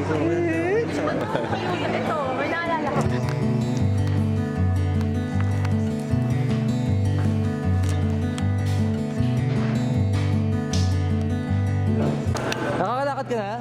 Ito, may naalala ko. Nakakalakad ka na?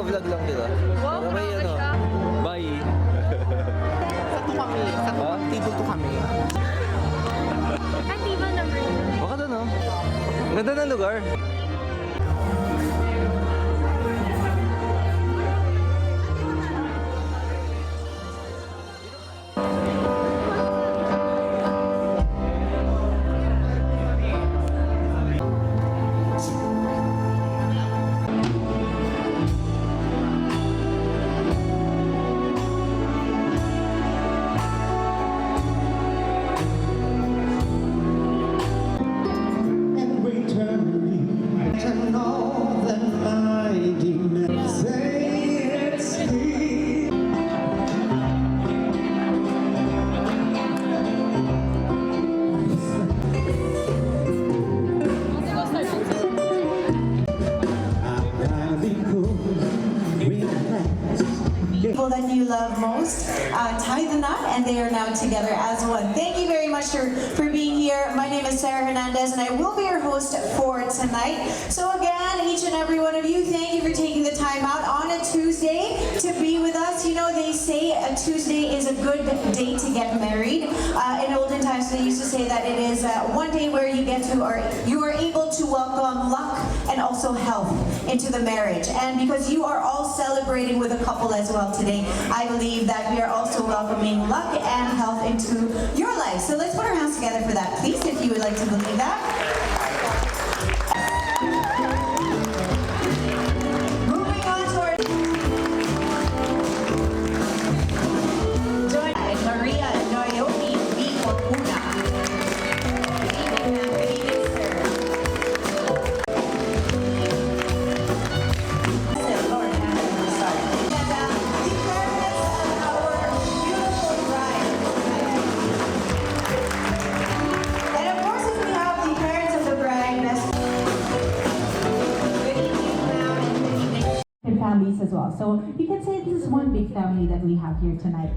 Vlog lang kita. Wow, May grabe ano, siya. bye. Sa table to kami. Ay, di ba number? Baka doon, oh. Ganda ng lugar. People that you love most tie the knot, and they are now together as one. Thank you very much for being here. My name is Sarah Hernandez, and I will be your host for tonight. So again, each and every one of you, thank you for taking the time out on a Tuesday to be with us. You know, they say a Tuesday is a good day to get married. In olden times, they used to say that it is one day where you get to, or you are able to welcome luck and also health into the marriage. And because you are all celebrating with a couple as well today, I believe that we are also welcoming luck and health into your life. So let's put our hands together for that, please, if you would like to believe that. Moving on to our join and Maria and Naomi B. Fortuna. Good evening, ma'am. Good evening, sir. families as well. So you can say this is one big family that we have here tonight.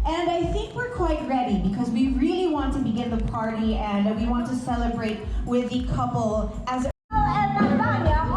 And I think we're quite ready because we really want to begin the party and we want to celebrate with the couple as Raphael and Nathania of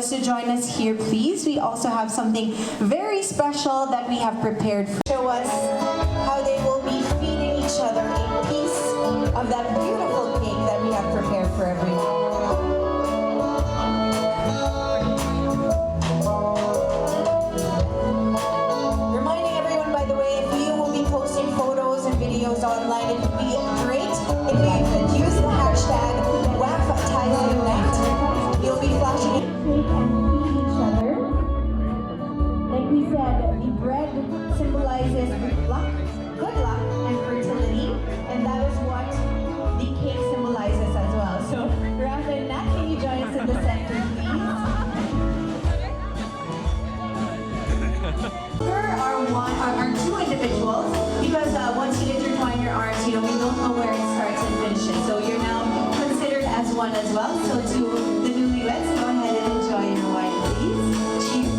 to join us here, please. We also have something very special that we have prepared for show us how they will be feeding each other a piece of that beautiful cake that we have prepared for everyone. Reminding everyone, by the way, if you will be posting photos and videos online, it would be great if you could use the hashtag WAFTiesUnite. You'll be flashing it and feed each other. Like we said, the bread symbolizes good luck, and fertility, and that is what the cake symbolizes as well. So, Raphael and Nat, can you join us in the center, please? Here are two individuals, because once you intertwine your arms, we don't know where it starts and finishes. So you're now considered as one as well. So to the newlyweds, go ahead and enjoy your wine, please. Cheers.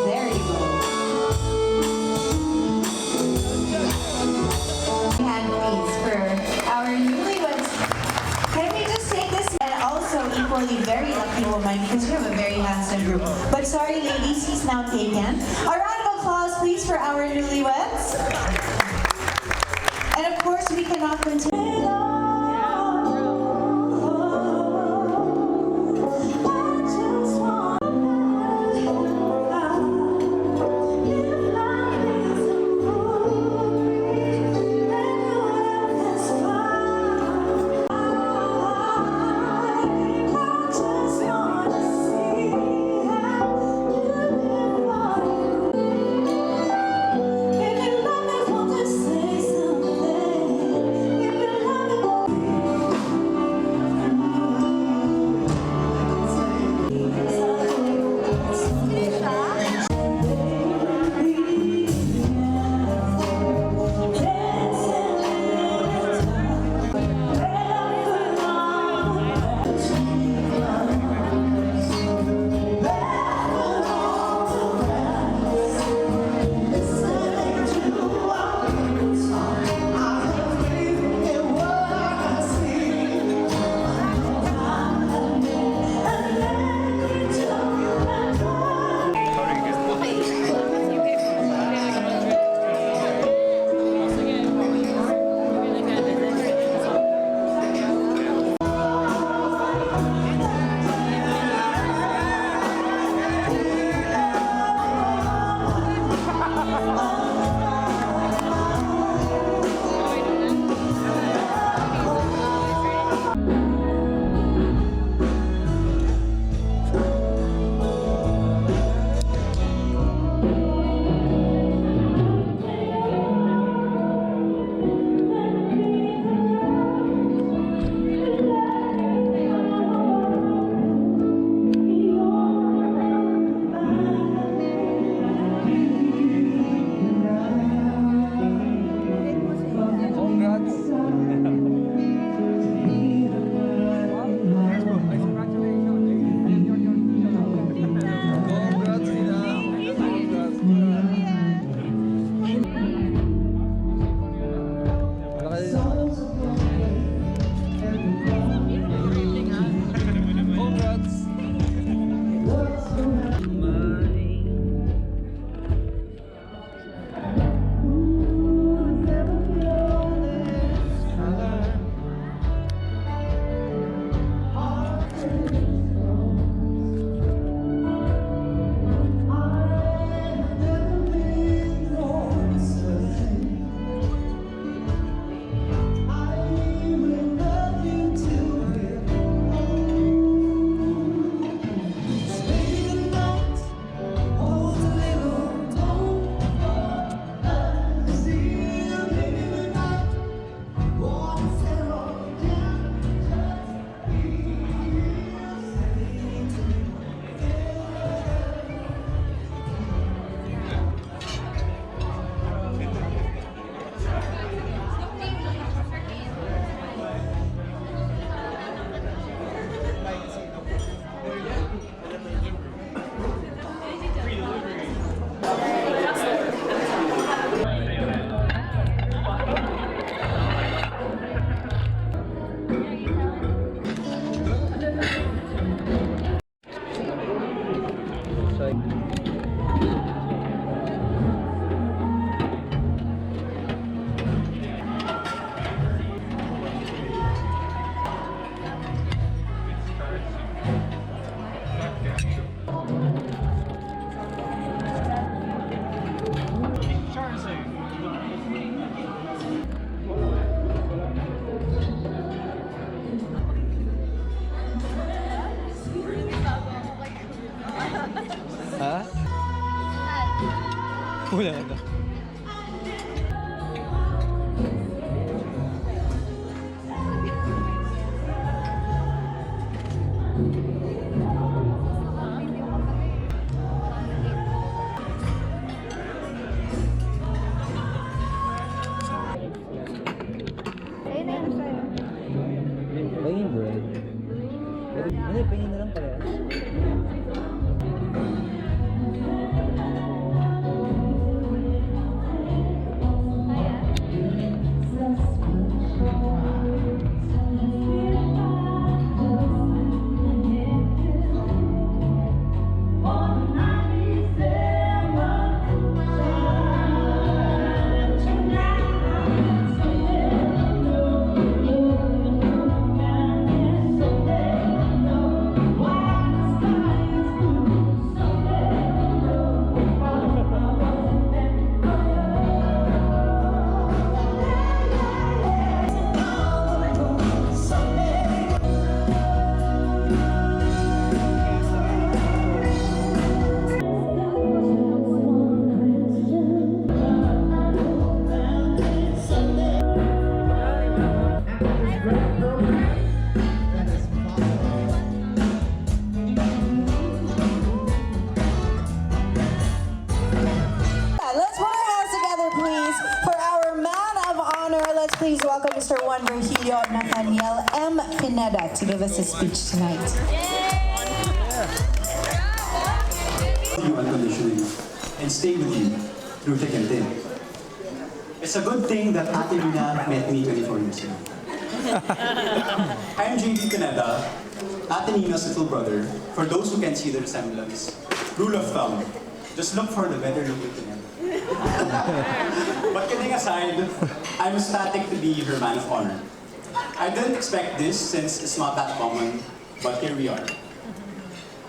There you go. Hand, please, for our newlyweds. Can we just take this? And also equally very lucky woman, because we have a very handsome group. But sorry, ladies, he's now taken. A round of applause, please, for our newlyweds. And of course, we cannot continue. If you love me, won't you say something? If you Wala na. Ayun na yun sa'yo. Pahingin bread. Ano, pahingin na lang pala. Let's put our hands together, please, for our man of honor. Let's please welcome Mr. Juan Virgilio Nathaniel M. Pineda to give us a speech tonight. You unconditionally and stay with you through thick and thin. It's a good thing that Ate Luna met me 24 years ago. I'm JD Pineda, Ate Nina's little brother. For those who can see the resemblance, rule of thumb, just look for the better looking Pineda. But kidding aside, I'm ecstatic to be her man of honor. I didn't expect this since it's not that common, but here we are.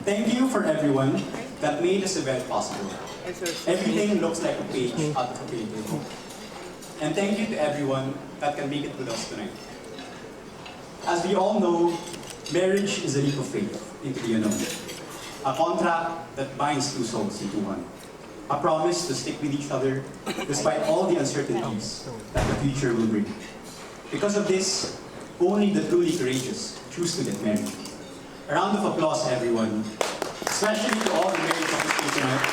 Thank you for everyone that made this event possible. Everything looks like a page out of a creative book. And thank you to everyone that can make it with us tonight. As we all know, marriage is a leap of faith into the unknown. A contract that binds two souls into one. A promise to stick with each other despite all the uncertainties that the future will bring. Because of this, only the truly courageous choose to get married. A round of applause, everyone, especially to all the married couples here tonight,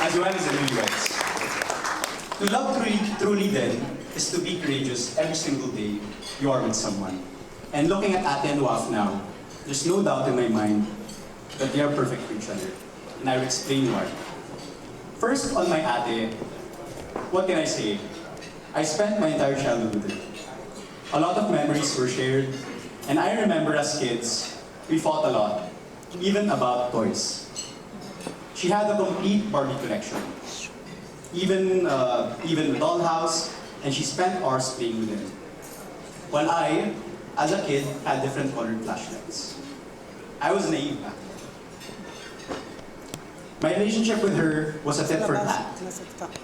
as well as the newlyweds. To love truly then is to be courageous every single day you are with someone. And looking at Ate and Waf now, there's no doubt in my mind that they are perfect for each other. And I will explain why. First, on my Ate, what can I say? I spent my entire childhood with her. A lot of memories were shared, and I remember as kids, we fought a lot, even about toys. She had a complete Barbie collection, even the dollhouse, and she spent hours playing with them. While I, as a kid, had different colored flashlights. I was naive back then. My relationship with her was a tit for tat.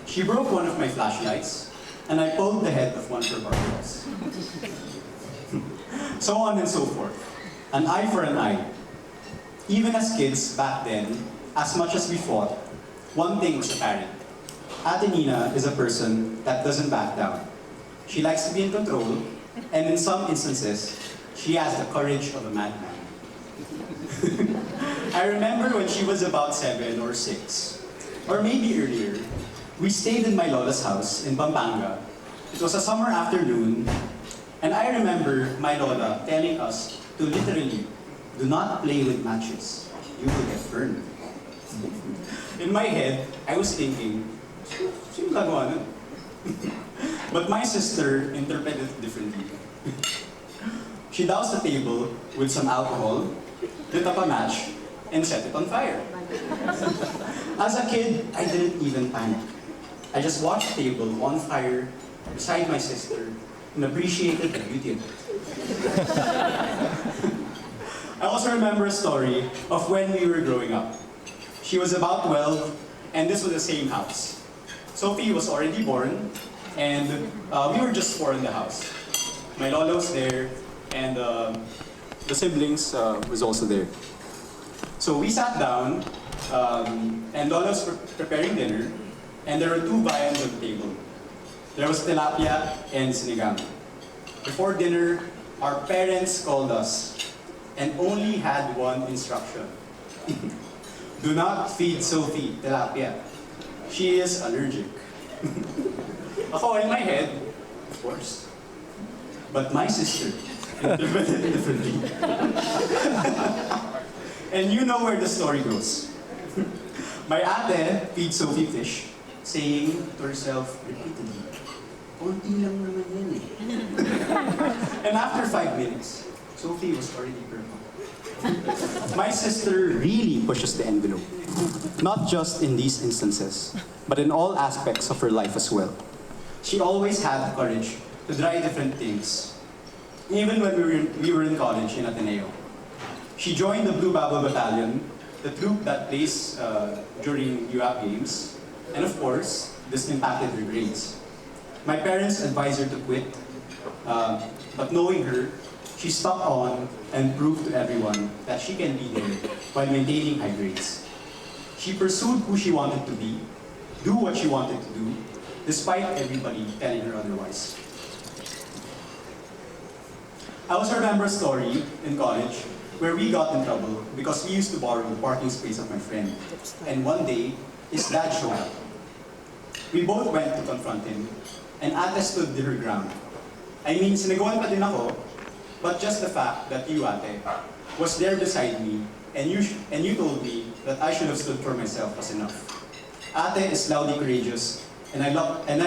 She broke one of my flashlights, and I pulled the head of one of her Barbies. So on and so forth. An eye for an eye. Even as kids back then, as much as we fought, one thing was apparent. Ate Nina is a person that doesn't back down. She likes to be in control, and in some instances, she has the courage of a madman. I remember when she was about 7 or 6, or maybe earlier, we stayed in my Lola's house in Pampanga. It was a summer afternoon, and I remember my Lola telling us to literally do not play with matches. You will get burned. In my head, I was thinking, sino gagawa nun? But my sister interpreted it differently. She doused the table with some alcohol, lit up a match, and set it on fire. As a kid, I didn't even panic. I just watched the table on fire beside my sister and appreciated the beauty of it. I also remember a story of when we were growing up. She was about 12, and this was the same house. Sophie was already born, and we were just 4 in the house. My Lola was there, and the siblings was also there. So we sat down, and Lola was preparing dinner, and there were two viands on the table. There was tilapia and sinigang. Before dinner, our parents called us and only had one instruction. Do not feed Sophie tilapia. She is allergic. Ako, in my head, of course. But my sister interpreted it differently. And you know where the story goes. My ate feeds Sophie fish, saying to herself repeatedly, "Konti lang naman yan eh." And after 5 minutes, Sophie was already purple. My sister really pushes the envelope. Not just in these instances, but in all aspects of her life as well. She always had the courage to try different things. Even when we were in college in Ateneo. She joined the Blue Bubble Battalion, the troop that plays during UAP games. And of course, this impacted her grades. My parents advised her to quit, but knowing her, she stuck on and proved to everyone that she can be there while maintaining high grades. She pursued who she wanted to be, do what she wanted to do, despite everybody telling her otherwise. I also remember a story in college where we got in trouble because we used to borrow the parking space of my friend. And one day, his dad showed up. We both went to confront him, and Ate stood her ground. I mean, sinigawan pa din ako, but just the fact that you, Ate, was there beside me, and you told me that I should have stood for myself was enough. Ate is loudly courageous, and I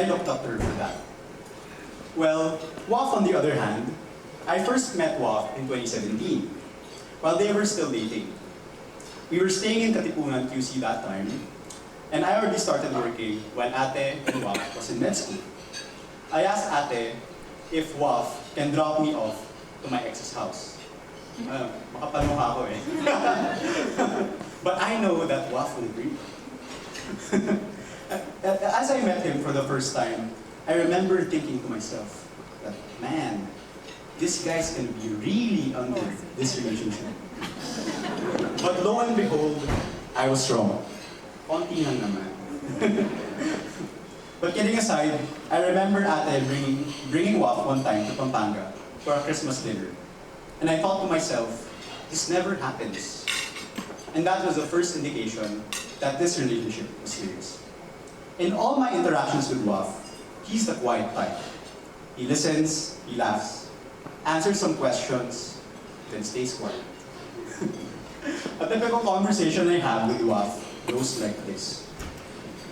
looked up to her for that. Well, Waf on the other hand, I first met Waf in 2017, while they were still dating. We were staying in Katipunan, QC that time, and I already started working while Ate and Waf was in med school. I asked Ate if Waf can drop me off to my ex's house. Makapaluha ako eh. But I know that Waf will agree. As I met him for the first time, I remember thinking to myself that, man, this guy's gonna be really under this relationship. But lo and behold, I was wrong. Konti lang naman. But kidding aside, I remember Ate bringing Waf one time to Pampanga for a Christmas dinner. And I thought to myself, this never happens. And that was the first indication that this relationship was serious. In all my interactions with Waf, he's the quiet type. He listens, he laughs, answers some questions, then stays quiet. A typical conversation I have with Waf goes like this.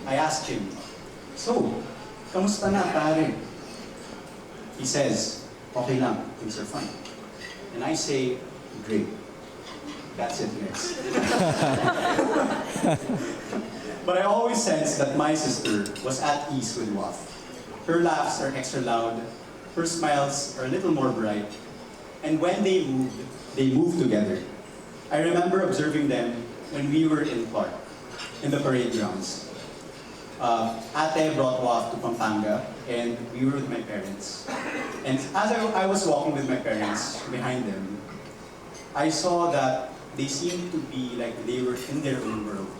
I asked him, "So, kamusta na pare?" He says, "Okay lang, things are fine." And I say, "Great." That's it, guys. But I always sensed that my sister was at ease with Waf. Her laughs are extra loud, her smiles are a little more bright, and when they moved together. I remember observing them when we were in Clark, in the parade grounds. Ate brought Waf to Pampanga, and we were with my parents. And as I was walking with my parents behind them, I saw that they seemed to be like they were in their own world.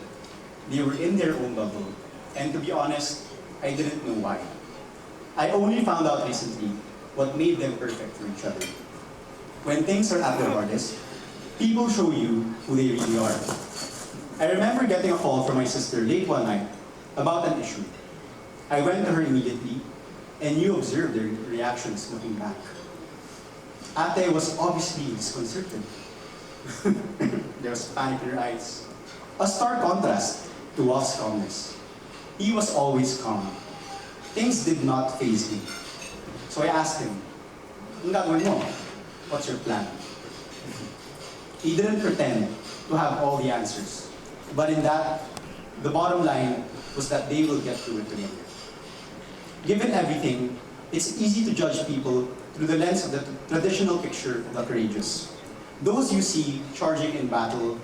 They were in their own bubble. And to be honest, I didn't know why. I only found out recently what made them perfect for each other. When things are at their hardest, people show you who they really are. I remember getting a call from my sister late one night about an issue. I went to her immediately, and you observed their reactions looking back. Ate was obviously disconcerted. There was panic in her eyes. A stark contrast to Waf's calmness. He was always calm. Things did not faze me. So I asked him, "Ang gagawin mo? What's your plan?" He didn't pretend to have all the answers. But in that, the bottom line was that they will get through it together. Given everything, it's easy to judge people through the lens of the traditional picture of the courageous. Those you see charging in battle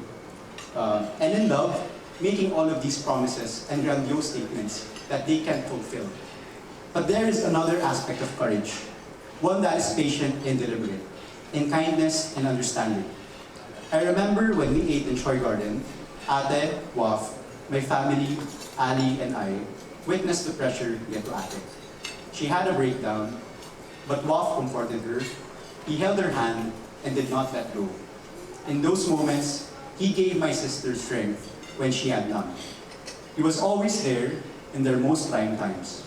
and in love, making all of these promises and grandiose statements that they can't fulfill. But there is another aspect of courage, one that is patient and deliberate, in kindness and understanding. I remember when we ate in Choi Garden, Ate, Waf, my family, Ali, and I witnessed the pressure get to Ate. She had a breakdown, but Waf comforted her. He held her hand and did not let go. In those moments, he gave my sister strength when she had none. He was always there in their most trying times.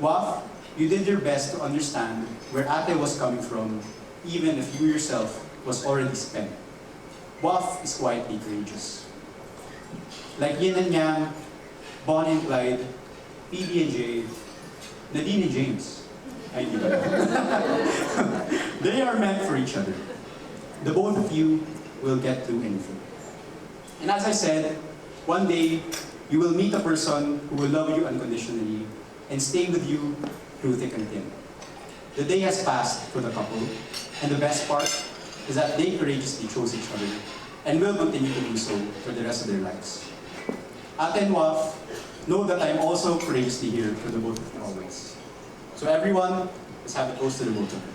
Waf, you did your best to understand where Ate was coming from, even if you yourself was already spent. Waf is quietly courageous. Like Yin and Yang, Bonnie and Clyde, PB&J, Nadine and James. I knew that. They are meant for each other. The both of you will get through anything. And as I said, one day you will meet a person who will love you unconditionally and stay with you through thick and thin. The day has passed for the couple, and the best part is that they courageously chose each other and will continue to do so for the rest of their lives. Ate and Waf, know that I am also courageously here for the both of you always. So everyone, let's have a toast to the both of you.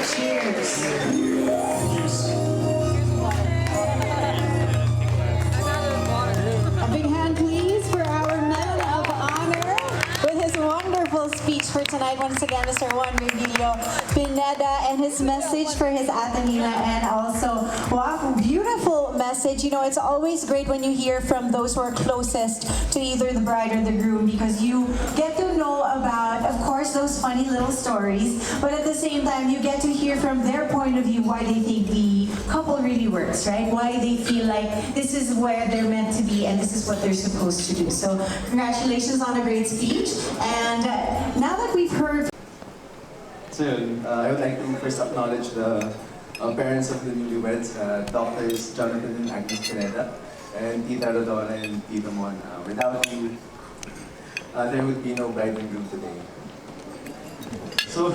Cheers. A big hand, please, for our man of honor with his wonderful speech for tonight. Once again, Mr. Juan Revilio Pineda, and his message for his Atenina, and also, wow, beautiful message. You know, it's always great when you hear from those who are closest to either the bride or the groom, because you get to know about, of course, those funny little stories, but at the same time, you get to hear from their point of view why they think the couple really works, right? Why they feel like this is where they're meant to be and this is what they're supposed to do. So congratulations on a great speech. And now that we've heard... So I would like to first acknowledge the parents of the newlyweds, Doctors Jonathan and Agnes Pineda, and Tita Rodona and Tito Mon. Without you, there would be no bride and groom today. So,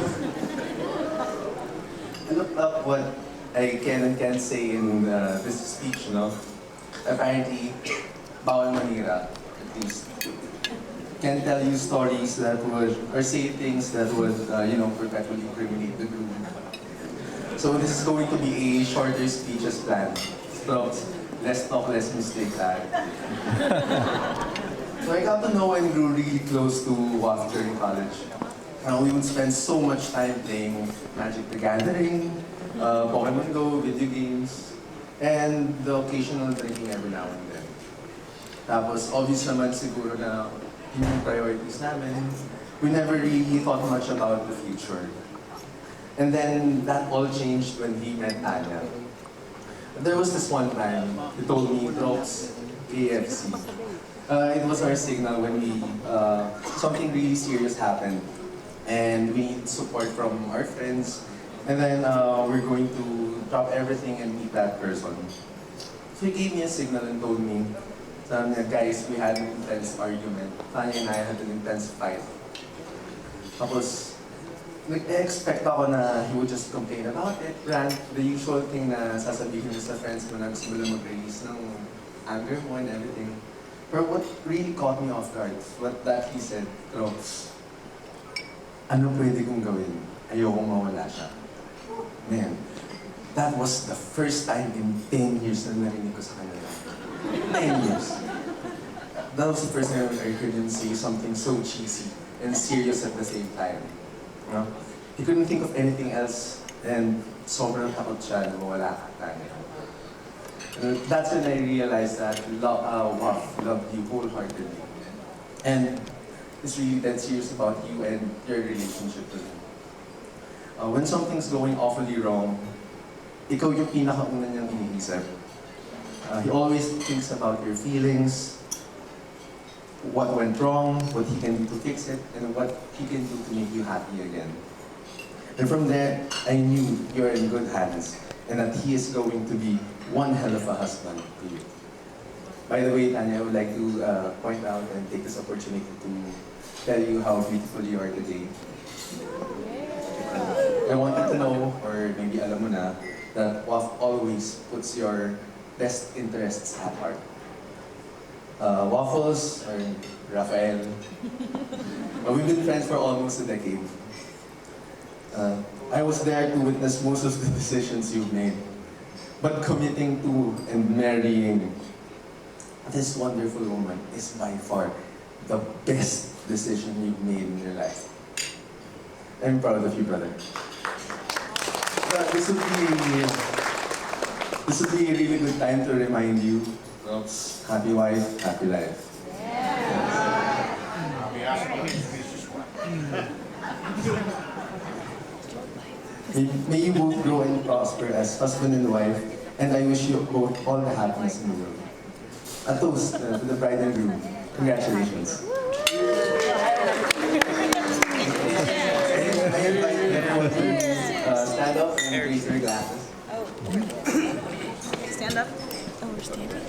I looked up what I can and can't say in this speech, you know. Apparently, bawal manira, at least. Can tell you stories that would, or say things that would, perpetually incriminate the groom. So this is going to be a shorter speech as planned. So, less talk, less mistake that. So I got to know and grew really close to Waf during college. We would spend so much time playing Magic the Gathering, Pokemon Go, video games, and the occasional drinking every now and then. Tapos, obvious naman siguro na yung priorities namin, we never really thought much about the future. And then that all changed when he met Tanya. There was this one time, he told me, Drops, AFC. It was our signal when something really serious happened. And we need support from our friends. And then we're going to drop everything and meet that person. So he gave me a signal and told me, guys, we had an intense argument. Tanya and I had an intense fight. Tapos, nag-expect ako na he would just complain about it, rant, the usual thing na sasabihin mo sa friends mo na gusto mo lang mag-release ng anger mo and everything. But what really caught me off guard, what that he said, Drops, ano pwede kong gawin? Ayokong mawala siya. Man, that was the first time in 10 years na narinig ko sa kanya. 10 years. That was the first time I heard him say something so cheesy and serious at the same time. You know? He couldn't think of anything else, and sobrang takot siya na mawala ka Tanya. That's when I realized that Waf loved you wholeheartedly. And it's really dead serious about you and your relationship with him. When something's going awfully wrong, ikaw yung pinakauna niyang iniisip. He always thinks about your feelings, what went wrong, what he can do to fix it, and what he can do to make you happy again. And from there, I knew you're in good hands, and that he is going to be one hell of a husband to you. By the way, Tanya, I would like to point out and take this opportunity to tell you how beautiful you are today. I wanted to know, or maybe alam mo na, that Waf always puts your best interests at heart. Waffles, or Raphael, we've been friends for almost a decade. I was there to witness most of the decisions you've made. But committing to and marrying this wonderful woman is by far the best decision you've made in your life. I'm proud of you, brother. This would be a really good time to remind you of happy wife, happy life. May you both grow and prosper as husband and wife, and I wish you both all the happiness in the world. A toast to the bride and groom. Congratulations. I invite everyone to stand up and raise their glasses. Stand up. Oh, we're standing.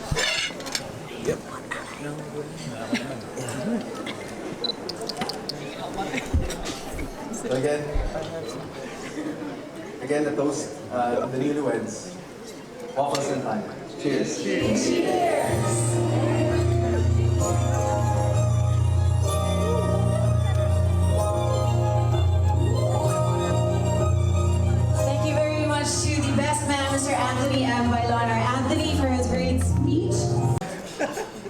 So again, the toast to the newlyweds. Waffles and fun. Cheers. Thank you very much to the best man, Mr. Anthony M. Bailon, or Anthony, for his great speech.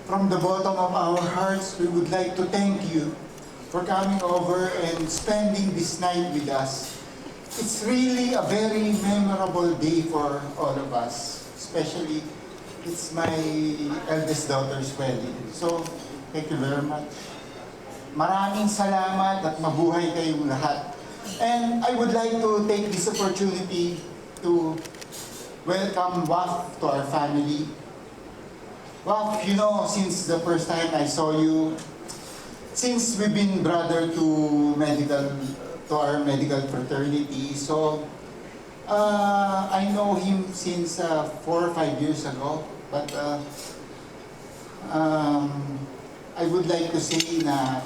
From the bottom of our hearts, we would like to thank you for coming over and spending this night with us. It's really a very memorable day for all of us, especially it's my eldest daughter's wedding. So, thank you very much. Maraming salamat at mabuhay kayong lahat. And I would like to take this opportunity to welcome Waf to our family. Waf, you know, since the first time I saw you, since we've been brother to our medical fraternity, so I know him since 4 or 5 years ago. But I would like to say na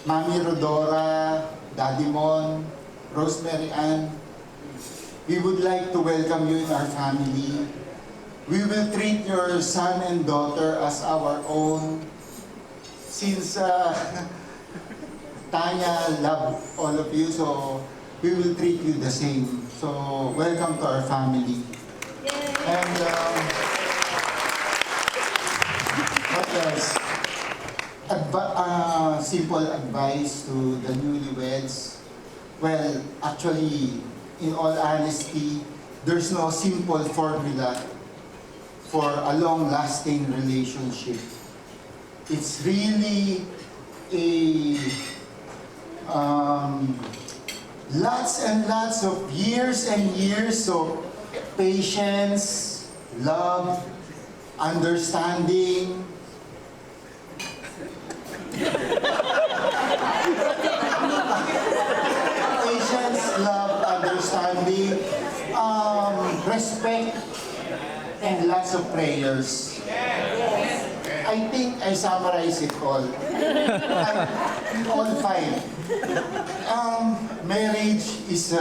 Mami Rodora, Daddy Mon, Rosemary Ann, we would like to welcome you in our family. We will treat your son and daughter as our own. Since Tanya loved all of you, so we will treat you the same. So welcome to our family. And what else? Simple advice to the newlyweds. Well, actually, in all honesty, there's no simple formula for a long-lasting relationship. It's really lots and lots of years and years of patience, love, understanding. Patience, love, understanding, respect, and lots of prayers. I think I summarize it all. All five. Marriage is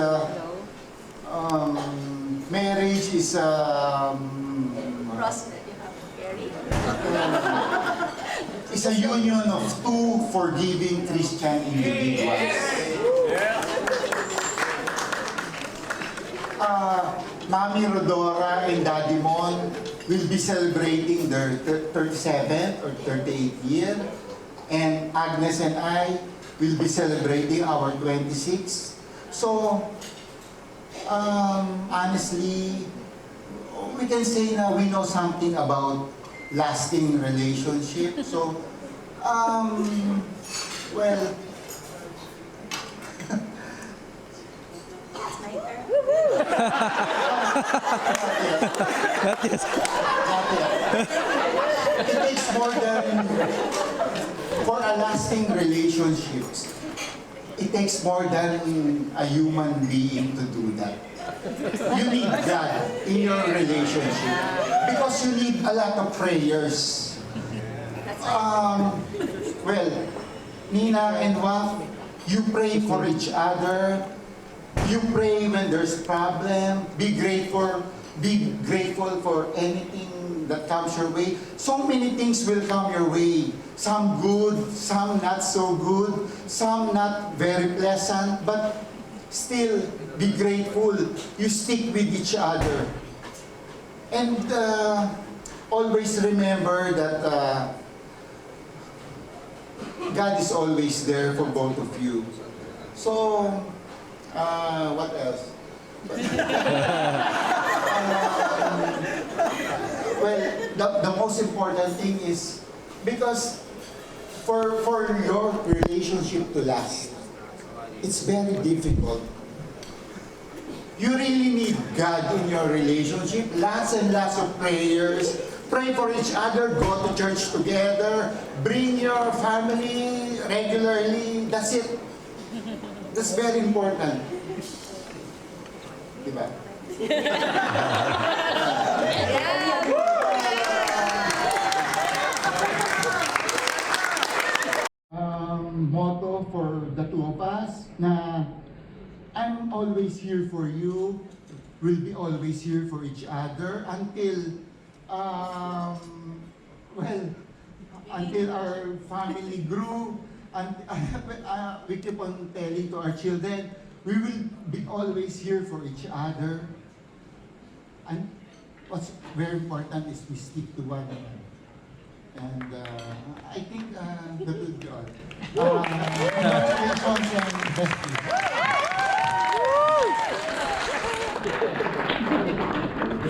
is a union of two forgiving Christian individuals. Mami Rodora and Daddy Mon will be celebrating their 37th or 38th year, and Agnes and I will be celebrating our 26th. So, honestly, we can say na we know something about lasting relationship. So, well, Not yet. it takes more than, for a lasting relationships, it takes more than a human being to do that. You need God in your relationship because you need a lot of prayers. Well, Nina and Waf, you pray for each other. You pray when there's problem. Be grateful for anything that comes your way. So many things will come your way. Some good, some not so good, some not very pleasant, but still be grateful. You stick with each other. And always remember that God is always there for both of you. So, what else? Well, the most important thing is, because for your relationship to last, it's very difficult. You really need God in your relationship. Lots and lots of prayers. Pray for each other. Go to church together. Bring your family regularly. That's it. That's very important. Diba? Motto for the two of us na I'm always here for you, will be always here for each other until until our family grew, and we keep on telling to our children, we will be always here for each other. And what's very important is we stick to one another. And I think that will be all. Congratulations and best wishes.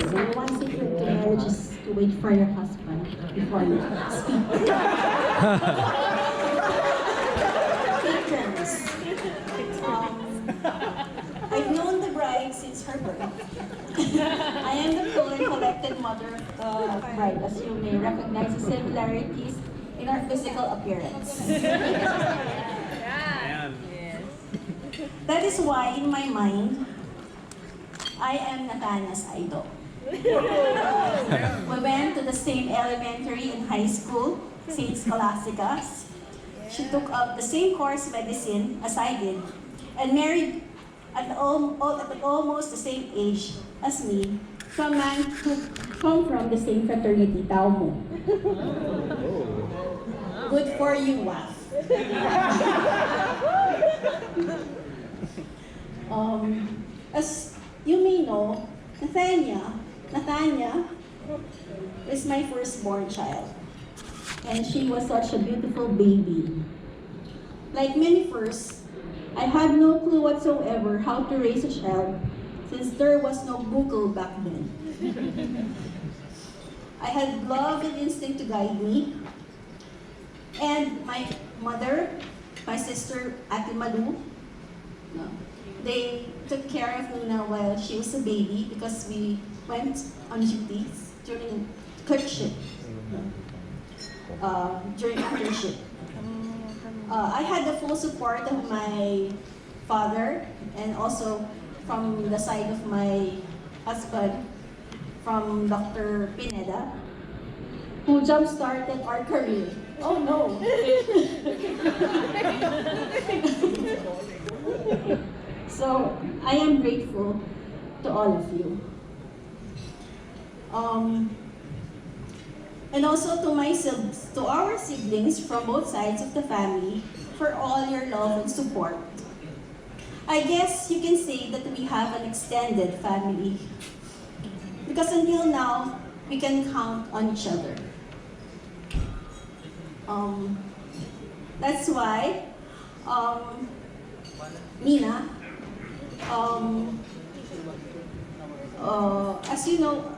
So one secret to marriage is to wait for your husband before you speak. Take turns. I've known the bride since her birth. I am the cool and collected mother of the bride, as you may recognize the similarities in our physical appearance. That is why, in my mind, I am Nathania's idol. We went to the same elementary and high school, St. Scholastica's. She took up the same course, medicine, as I did, and married at almost the same age as me, to a man who come from the same fraternity, Tau Mu. Good for you, Waf. As you may know, Nathania is my firstborn child, and she was such a beautiful baby. Like many firsts, I had no clue whatsoever how to raise a child, since there was no Google back then. I had love and instinct to guide me, and my mother, my sister Ate Malu, they took care of Nina while she was a baby, because we went on duties during clerkship, during internship. I had the full support of my father, and also from the side of my husband, from Dr. Pineda, who jump-started our career. Oh no! So, I am grateful to all of you. And also to our siblings from both sides of the family, for all your love and support. I guess you can say that we have an extended family, because until now, we can count on each other. That's why Nina, as you know,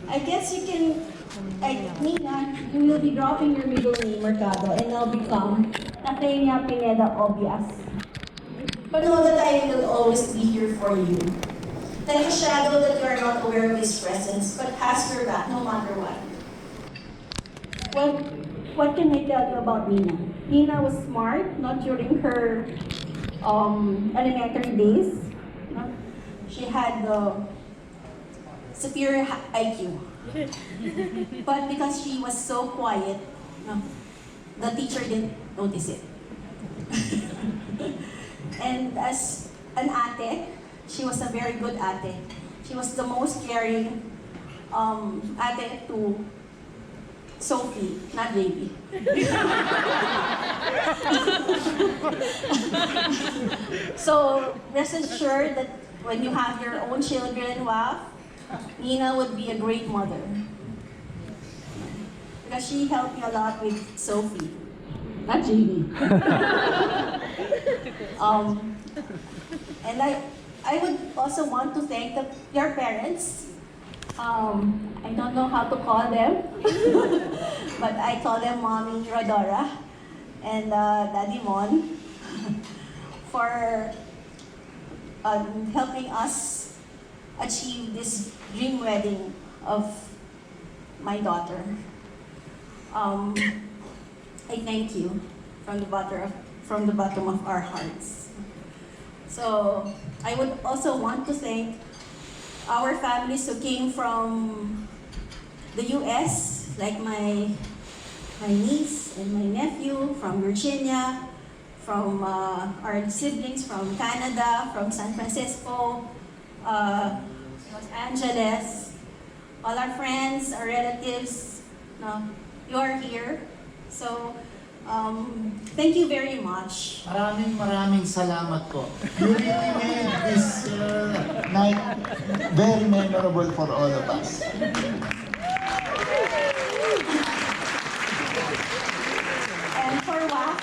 I guess you can, Nina, you will be dropping your middle name, Mercado, and I'll become Nathania Pineda Obvious. But know that I will always be here for you. Like a shadow that you are not aware of his presence, but has your back no matter what. Well, what can I tell you about Nina? Nina was smart, not during her elementary days. No? She had superior IQ. But because she was so quiet, no, the teacher didn't notice it. And as an ate, she was a very good ate. She was the most caring ate to Sophie, not baby. So rest assured that when you have your own children, wow, Nina would be a great mother. Because she helped me a lot with Sophie, not Jamie. And I would also want to thank your parents. I don't know how to call them, but I call them Mommy Rodora and Daddy Mon for helping us achieve this dream wedding of my daughter. I thank you from the bottom of our hearts. So I would also want to thank our families who came from the US, like my niece and my nephew from Virginia, from our siblings from Canada, from San Francisco, Los Angeles, all our friends, our relatives, no, you are here. So thank you very much. Maraming salamat po. You really made this night very memorable for all of us. And for WAF,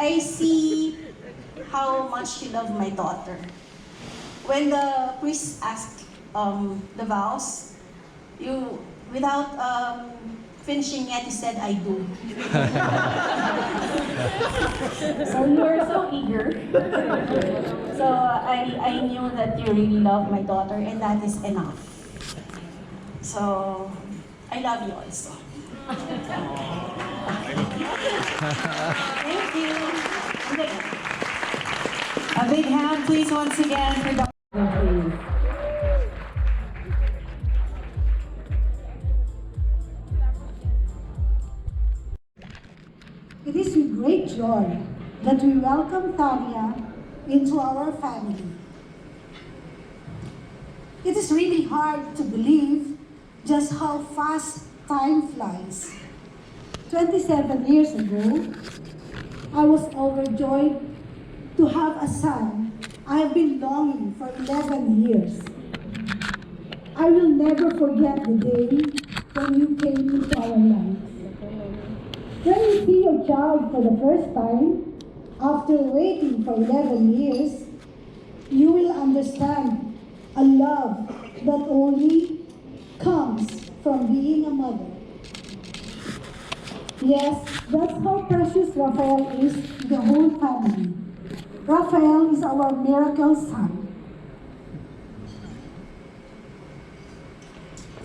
I see how much you love my daughter. When the priest asked the vows, you, without finishing yet, you said, I do. So you are so eager. So I knew that you really love my daughter, and that is enough. So I love you also. Thank you. A big hand, please, once again for Dr. It is with great joy that we welcome Thania into our family. It is really hard to believe just how fast time flies. 27 years ago, I was overjoyed to have a son I have been longing for 11 years. I will never forget the day when you came into our lives. When you see your child for the first time, after waiting for 11 years, you will understand a love that only comes from being a mother. Yes, that's how precious Raphael is to the whole family. Raphael is our miracle son.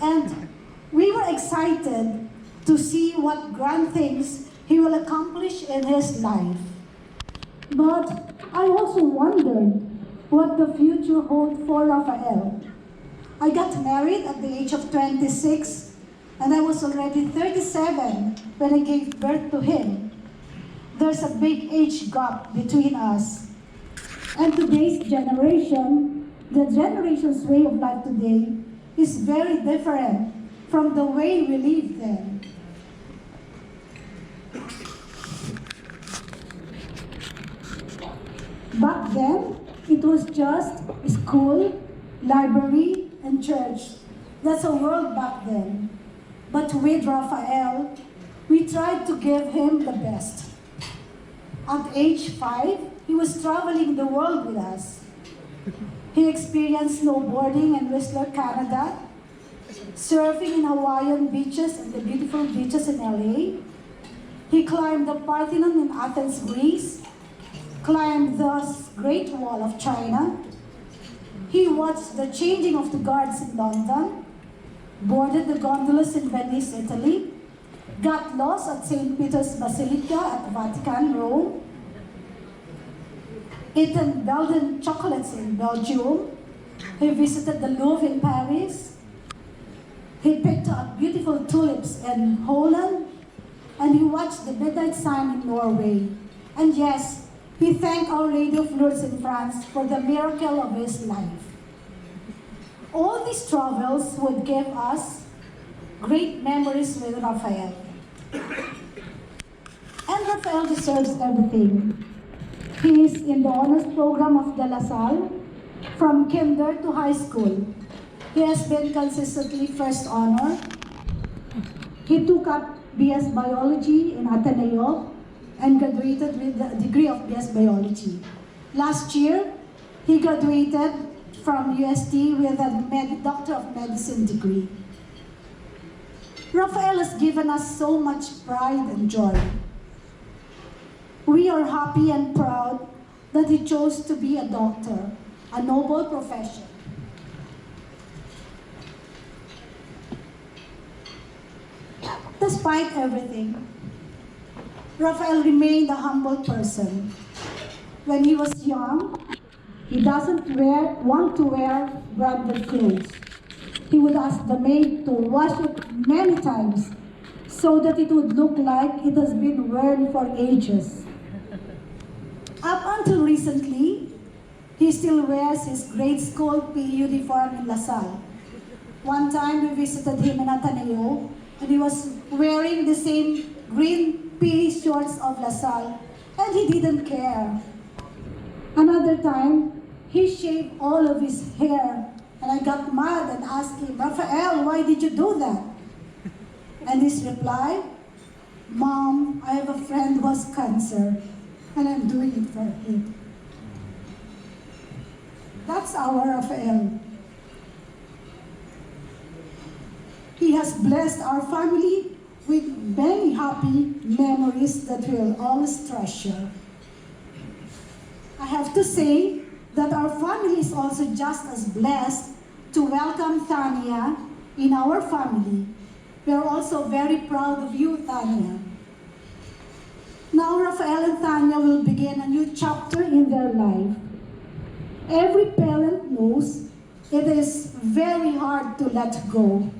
And we were excited to see what grand things he will accomplish in his life. But I also wondered what the future held for Raphael. I got married at the age of 26, and I was already 37 when I gave birth to him. There's a big age gap between us. And today's generation, the generation's way of life today, is very different from the way we lived then. Back then, it was just school, library, and church. That's a world back then. But with Raphael, we tried to give him the best. At age 5, he was traveling the world with us. He experienced snowboarding in Whistler, Canada, surfing in Hawaiian beaches and the beautiful beaches in LA. He climbed the Parthenon in Athens, Greece, climbed the Great Wall of China. He watched the changing of the guards in London, boarded the gondolas in Venice, Italy, got lost at St. Peter's Basilica at Vatican, Rome, eaten Belgian chocolates in Belgium. He visited the Louvre in Paris. He picked up beautiful tulips in Holland, and he watched the midnight sun in Norway. And yes, he thanked Our Lady of Lourdes in France for the miracle of his life. All these travels would give us great memories with Raphael. And Raphael deserves everything. He is in the honors program of De La Salle from kinder to high school. He has been consistently first honor. He took up BS Biology in Ateneo and graduated with the degree of BS Biology. Last year, he graduated from UST with a Doctor of Medicine degree. Raphael has given us so much pride and joy. We are happy and proud that he chose to be a doctor, a noble profession. Despite everything, Raphael remained a humble person. When he was young, he doesn't want to wear branded clothes. He would ask the maid to wash it many times so that it would look like it has been worn for ages. Up until recently, he still wears his grade school PE uniform in La Salle. One time we visited him in Ateneo, and he was wearing the same green PE shorts of La Salle, and he didn't care. Another time, he shaved all of his hair, and I got mad and asked him, "Raphael, why did you do that?" And his reply, "Mom, I have a friend who has cancer, and I'm doing it for him." That's our Raphael. He has blessed our family with many happy memories that we'll always treasure. I have to say that our family is also just as blessed to welcome Thania in our family. We are also very proud of you, Thania. Now, Raphael and Thania will begin a new chapter in their life. Every parent knows it is very hard to let go.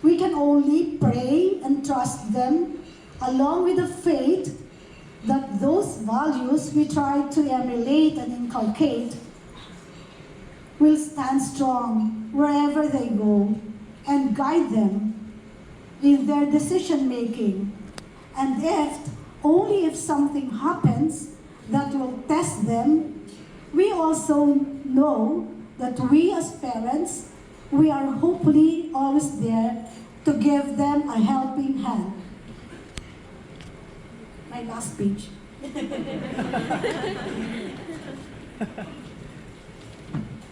We can only pray and trust them, along with the faith that those values we try to emulate and inculcate will stand strong wherever they go and guide them in their decision making. And only if something happens that will test them, we also know that we as parents, we are hopefully always there to give them a helping hand. My last speech.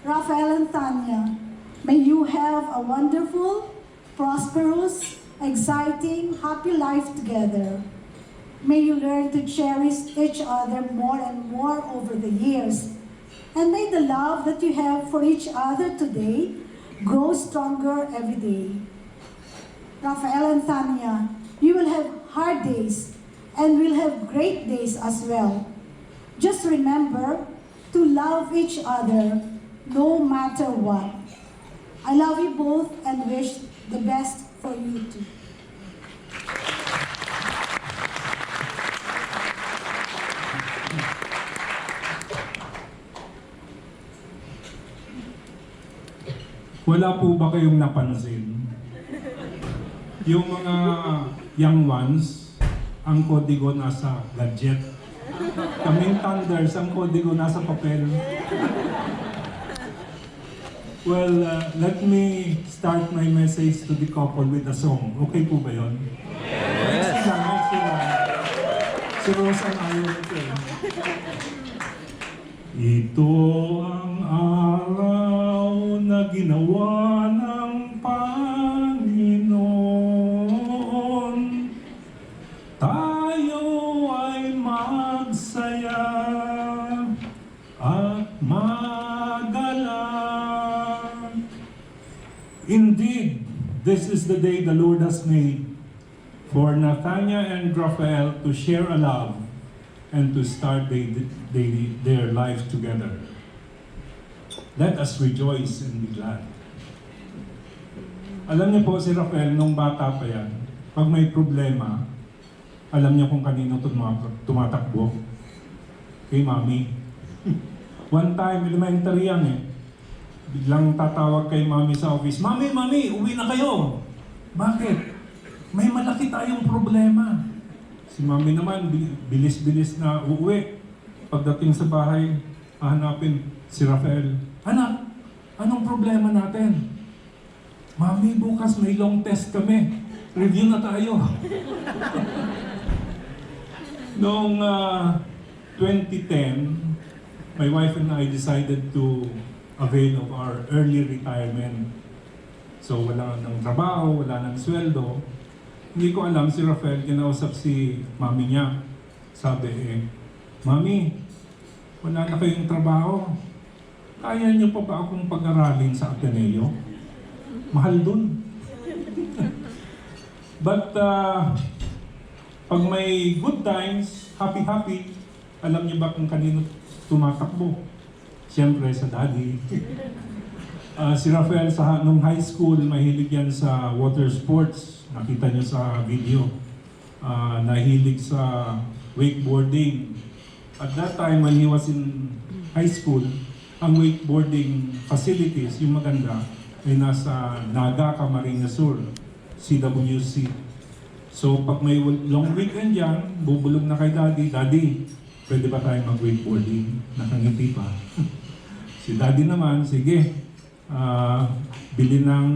Raphael and Thania, may you have a wonderful, prosperous, exciting, happy life together. May you learn to cherish each other more and more over the years. And may the love that you have for each other today grow stronger every day. Raphael and Thania, you will have hard days and will have great days as well. Just remember to love each other no matter what. I love you both and wish the best for you too. Wala po ba kayong napansin? Yung mga young ones, ang kodigo nasa gadget. Kaming thunders, ang kodigo nasa papel. Well, let me start my message to the couple with a song. Okay po ba yun? Yes! Sila. Si Rose ang ayaw nito eh. Ito ang araw na ginawa ng Panginoon. Tayo ay magsaya at magalang. Indeed, this is the day the Lord has made for Nathania and Raphael to share a love and to start their life together. Let us rejoice and be glad. Alam niyo po si Raphael, nung bata pa yan, pag may problema, alam niyo kung kanino tumatakbo? Kay Mami. One time, elementary yan eh. Biglang tatawag kay Mami sa office, Mami, uwi na kayo! Bakit? May malaki tayong problema. Si mami naman, bilis-bilis na uuwi. Pagdating sa bahay, hahanapin si Raphael. Anak, anong problema natin? Mami, bukas may long test kami. Review na tayo. Noong 2010, my wife and I decided to avail of our early retirement. So wala nang trabaho, wala nang sweldo. Hindi ko alam, si Raphael, kinausap si mami niya. Sabi Mami, wala na kayong trabaho. Kaya niyo pa ba akong pag-aralin sa Ateneo? Mahal dun. But pag may good times, happy-happy, alam niyo ba kung kanino tumatakbo? Siyempre sa daddy. Si Raphael nung high school, mahilig yan sa water sports. Nakita niyo sa video. Nahilig sa wakeboarding. At that time when he was in high school, ang wakeboarding facilities, yung maganda, ay nasa Naga, Camarines Sur, CWC. So pag may long weekend yan, bubulog na kay daddy, Daddy, pwede ba tayo mag-wakeboarding? Nakangiti pa. Si daddy naman, sige, bili ng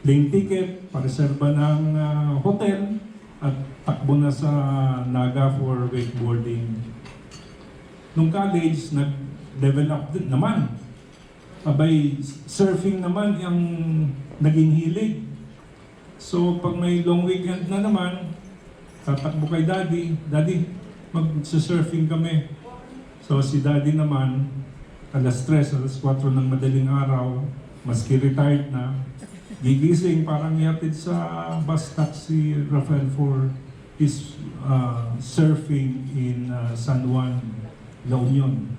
plane ticket, pareserba ng hotel, at takbo na sa Naga for wakeboarding. Nung college, nag-level up din naman. Abay, surfing naman yung naging hilig. So, pag may long weekend na naman, tatakbo kay daddy, Daddy, mag-surfing kami. So, si daddy naman, alas 3, alas 4 ng madaling araw, maski retired na, gigising parang yatid sa bus taxi Raphael for his surfing in San Juan, La Union.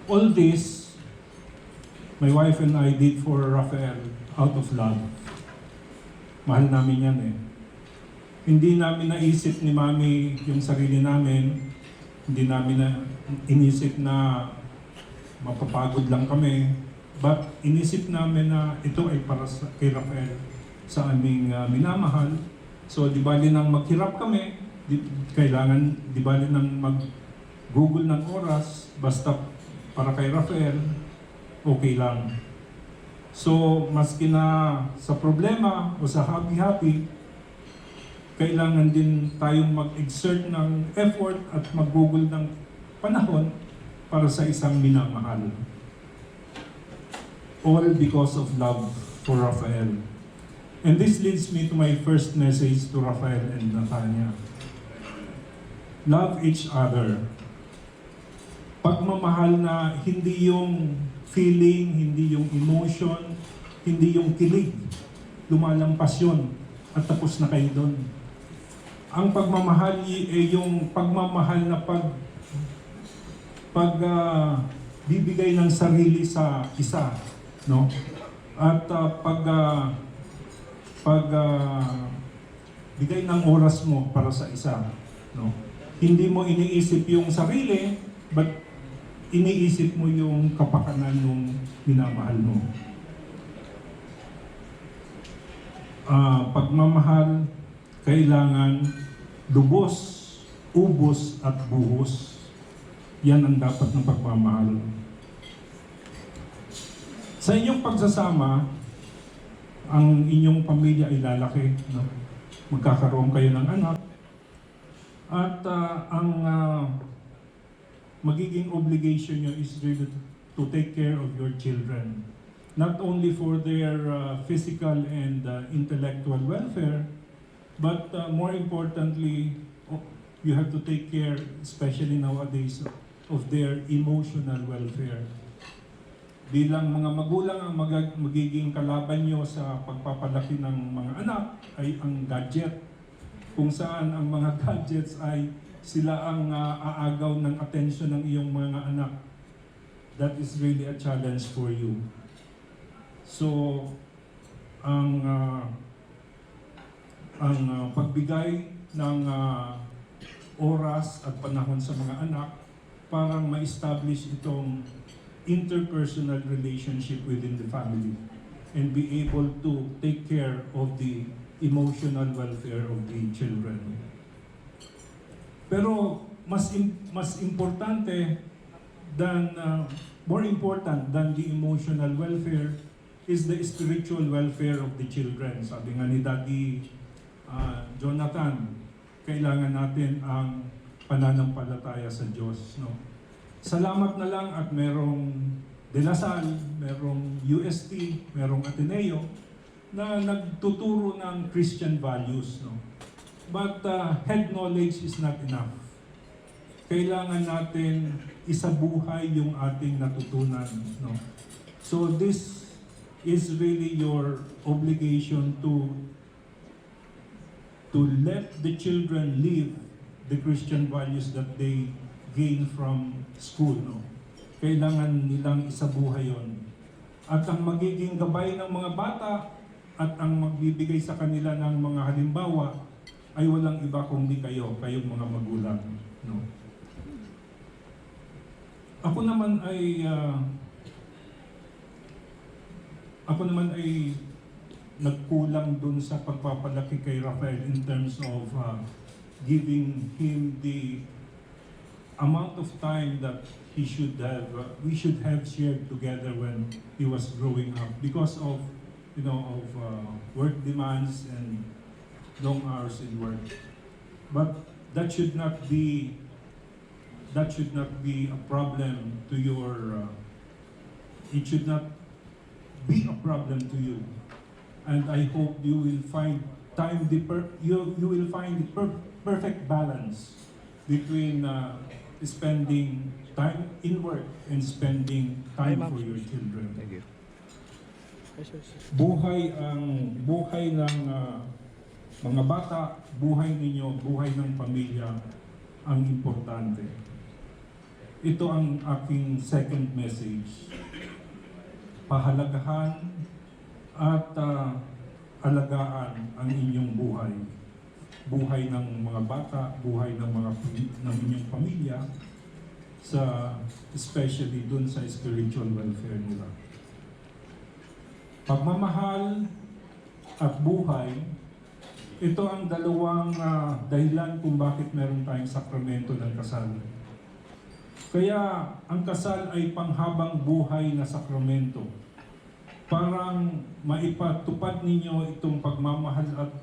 All this, my wife and I did for Raphael out of love. Mahal namin yan eh. Hindi namin naisip ni Mami yung sarili namin. Hindi namin inisip na mapapagod lang kami. But inisip namin na ito ay para kay Raphael sa aming minamahal. So di bali nang maghirap kami, di bali nang mag-google ng oras, basta para kay Raphael, okay lang. So, maski na sa problema o sa happy-happy, kailangan din tayong mag-exert ng effort at mag-google ng panahon para sa isang minamahal. All because of love for Raphael. And this leads me to my first message to Raphael and Nathania. Love each other. Pagmamahal na hindi yung feeling, hindi yung emotion, hindi yung kilig. Lumalampas yun at tapos na kayo doon. Ang pagmamahal ay yung pagmamahal na bibigay ng sarili sa isa, no? At bigay ng oras mo para sa isa, no? Hindi mo iniisip yung sarili, but iniisip mo yung kapakanan ng minamahal mo. Pagmamahal, kailangan lubos, ubos at buhos. Yan ang dapat ng pagmamahal. Sa inyong pagsasama, ang inyong pamilya ay lalaki. No? Magkakaroon kayo ng anak. At ang magiging obligation nyo is really to take care of your children. Not only for their physical and intellectual welfare, but more importantly, you have to take care, especially nowadays, of their emotional welfare. Bilang mga magulang, ang magiging kalaban nyo sa pagpapalaki ng mga anak ay ang gadget. Kung saan ang mga gadgets ay sila ang aagaw ng atensyon ng iyong mga anak. That is really a challenge for you. So, ang pagbigay ng oras at panahon sa mga anak, parang ma-establish itong interpersonal relationship within the family and be able to take care of the emotional welfare of the children. Pero mas importante than more important than the emotional welfare is the spiritual welfare of the children. Sabi nga ni Daddy Jonathan, kailangan natin ang pananampalataya sa Diyos. No? Salamat na lang at merong De La Salle, merong UST, merong Ateneo na nagtuturo ng Christian values. No? But head knowledge is not enough. Kailangan natin isabuhay yung ating natutunan. No? So this is really your obligation to let the children live the Christian values that they gain from school. No? Kailangan nilang isabuhay yon. At ang magiging gabay ng mga bata at ang magbibigay sa kanila ng mga halimbawa ay walang iba kundi kayong mga magulang. No? Ako naman ay nagkulang dun sa pagpapalaki kay Raphael in terms of giving him the amount of time that we should have shared together when he was growing up because of work demands and long hours in work. But that should not be a problem to your. It should not be a problem to you, and I hope you will find perfect balance between spending time in work and spending time for your children. Thank you. Buhay ng mga bata, buhay ninyo, buhay ng pamilya ang importante. Ito ang aking second message. Pahalagahan at alagaan ang inyong buhay. Buhay ng mga bata, buhay ng inyong pamilya, especially dun sa spiritual welfare nila. Pagmamahal at buhay, ito ang dalawang dahilan kung bakit meron tayong sakramento ng kasal. Kaya ang kasal ay panghabang buhay na sakramento. Parang maipatupad ninyo itong pagmamahal at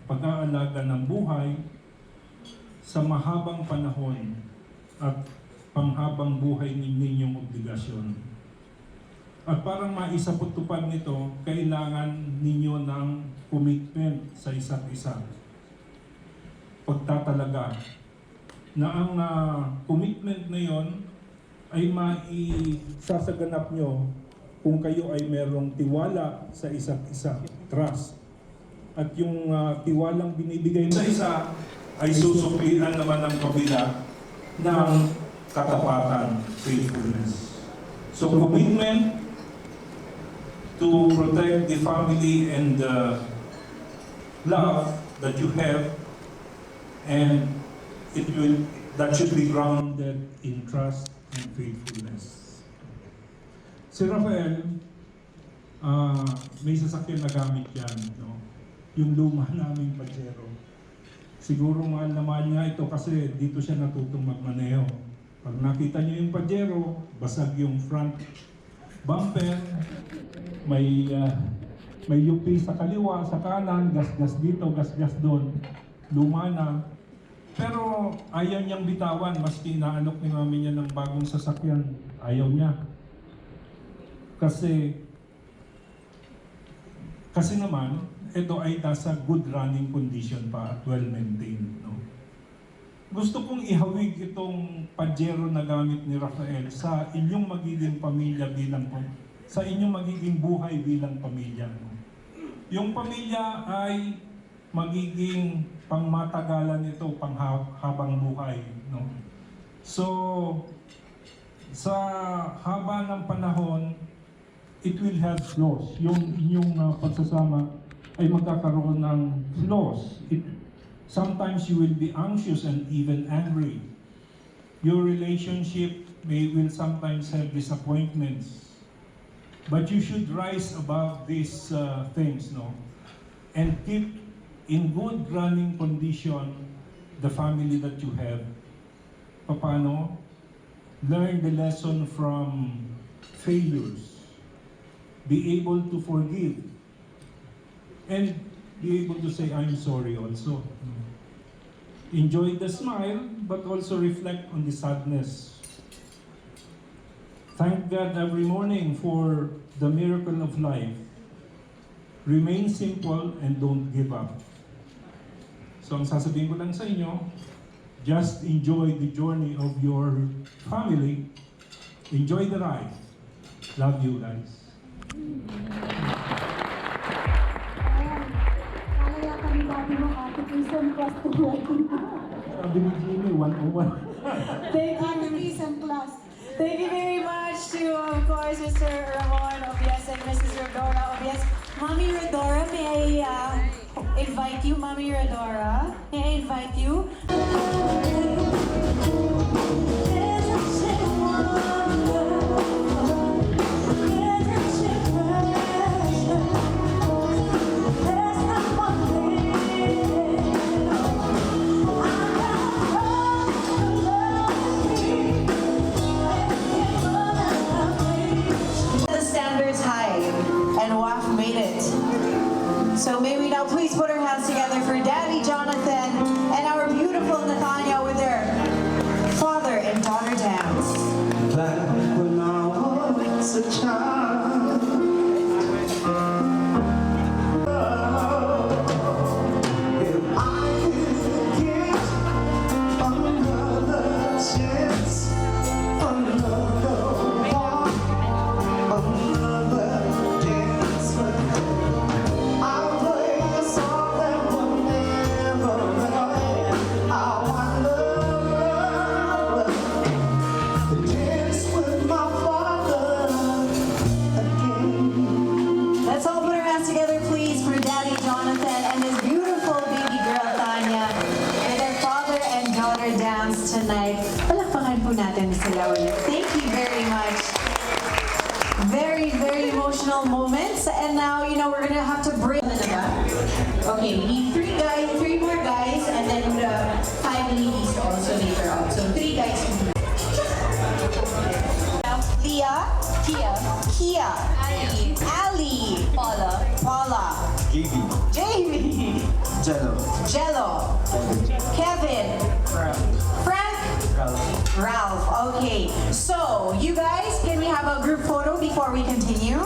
pag-aalaga ng buhay sa mahabang panahon at panghabang buhay ninyong obligasyon. At parang maisaputupad nito, kailangan ninyo ng commitment sa isa't isa. Pagtatalaga na ang commitment na yon ay maisasaganap nyo kung kayo ay merong tiwala sa isa't isa, trust. At yung tiwalang binibigay sa isa ay susuklian naman ng kabila ng katapatan, faithfulness. So commitment to protect the family and the love that you have, and that should be grounded in trust and faithfulness. Si Raphael, may sasakyan na gamit yan, no? Yung luma naming Pajero. Siguro mahal na mahal niya ito kasi dito siya natutong magmaneho. Pag nakita niyo yung Pajero, basag yung front bumper, may yupi sa kaliwa, sa kanan, gas-gas dito, gas-gas doon, luma na. Pero ayaw niyang bitawan, maski naanok ni mami niya ng bagong sasakyan, ayaw niya. Kasi naman, ito ay nasa good running condition pa at well-maintained. No? Gusto kong ihawig itong Pajero na gamit ni Raphael sa inyong magiging pamilya sa inyong magiging buhay bilang pamilya. No? Yung pamilya ay magiging pangmatagalan ito, panghabang buhay. No? So, sa haba ng panahon, it will have flaws. Yung inyong pagsasama ay magkakaroon ng flaws. Sometimes you will be anxious and even angry. Your relationship will sometimes have disappointments. But you should rise above these things, no? And keep in good running condition the family that you have. Paano? Learn the lesson from failures. Be able to forgive. And be able to say, I'm sorry also. Enjoy the smile, but also reflect on the sadness. Thank God every morning for the miracle of life. Remain simple and don't give up. So ang sasabihin ko lang sa inyo, just enjoy the journey of your family. Enjoy the ride. Love you guys. Kaya kami dati mo Catechism class to working. Sabi ni Jimmy, 101. Thank you. Catechism class. Thank you very much to, of course, Mr. Ramon Obias and Mrs. Rodora Obias. Mommy Rodora, may I invite you? Mommy Rodora, may I invite you? The standards high, and WAF made it. So may we now please put our hands together for Daddy Jonathan and our beautiful Nathania with their father and daughter dance. Back when I was a child, if I could get another chance, another walk, another dance, I'll play a song that will never end. I wanna love to dance with my father again. Let's all put our hands together, please, for Daddy Jonathan and his beautiful baby girl, Tanya, with their father and daughter dance tonight. Palakpakan po natin sila ulit. Thank you very much. Very, very emotional moments. And now, you know, we're gonna have to bring... Okay, we need three more guys, and then the 5 ladies also later on. So 3 guys. Leah, Kia, Ali, Paula, Jamie, Jello, Kevin, Frank, Ralph. Okay, so you guys, can we have a group photo before we continue?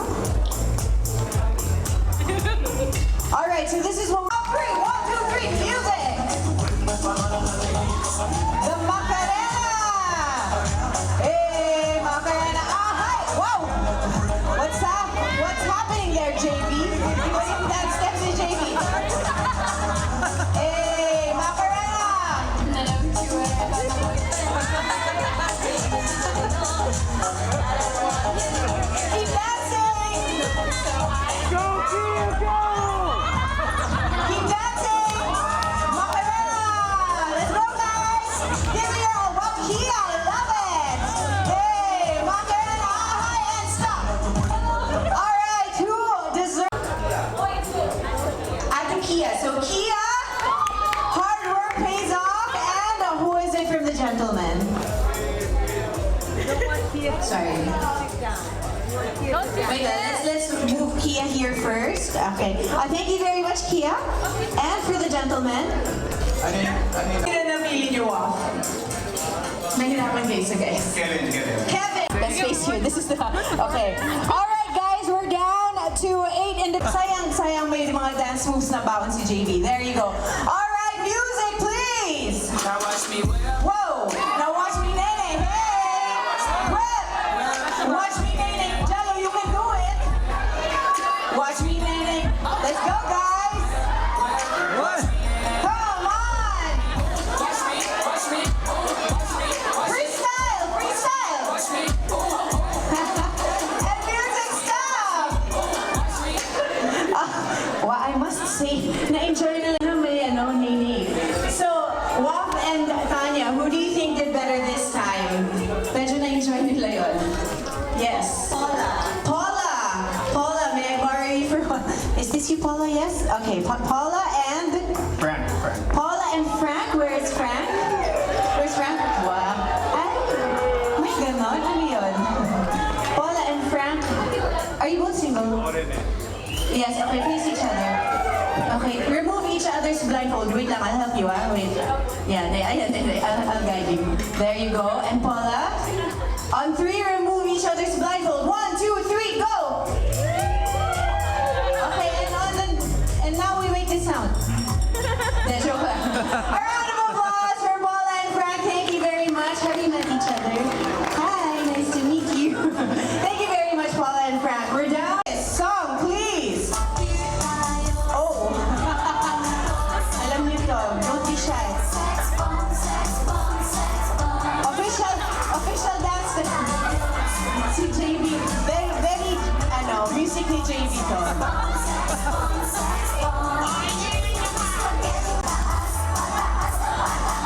All right, so this is what we... 1, 2, 3, music! The Macarena! Hey, Macarena! Ah, hi! Wow! What's that? What's happening there, JB? What's in that steps in JB? Hey, Macarena! Keep dancing! Go, Kia, go! Keep dancing! Macarena! Let's go, guys! Give me your wow, Kia, I love it! Hey, Macarena, high and stop! Alright, who deserves... I think Kia. So Kia, hard work pays off, and who is it from the gentleman? Sorry. Wait, let's move Kia here first. Okay. Thank you very much, Kia. And for the gentleman. Kailan napili niyo off? Nahirapan kayo sa guys. Kevin! Let's face here. This is the... Okay. Alright guys, we're down to 8 in the... Sayang may mga dance moves na baon si JB. There you go. Alright, music please! Now watch me well. Whoa! Now watch me, Nene. Hey! Whip! Watch me, Nene. Jello, you can do it. Watch me, Nene. Let's go, guys. What? Come on. Watch me. Freestyle. And music stuff. Well, I must say, na-enjoy na lang may Paula, yes? Okay, Paula and... Frank. Paula and Frank. Where is Frank? Where's Frank? Wow. Ay, may ganon. Ano yun? Paula and Frank. Are you both single? Yes, okay, face each other. Okay, remove each other's blindfold. Wait lang, I'll help you, ah. Wait. Yeah, I'll guide you. There you go. And Paula, on 3, remove each other's blindfold. 1, 2, 3, go! Okay, and now we make this sound. Joke lang. A round of applause for Paula and Frank. Thank you very much. Have you met each other? Hi, nice to meet you. Thank you very much, Paula and Frank. We're down. Song, please. Oh. Alam niyo to. Don't be shy. Official dance. Si JB. Very, music ni JB to.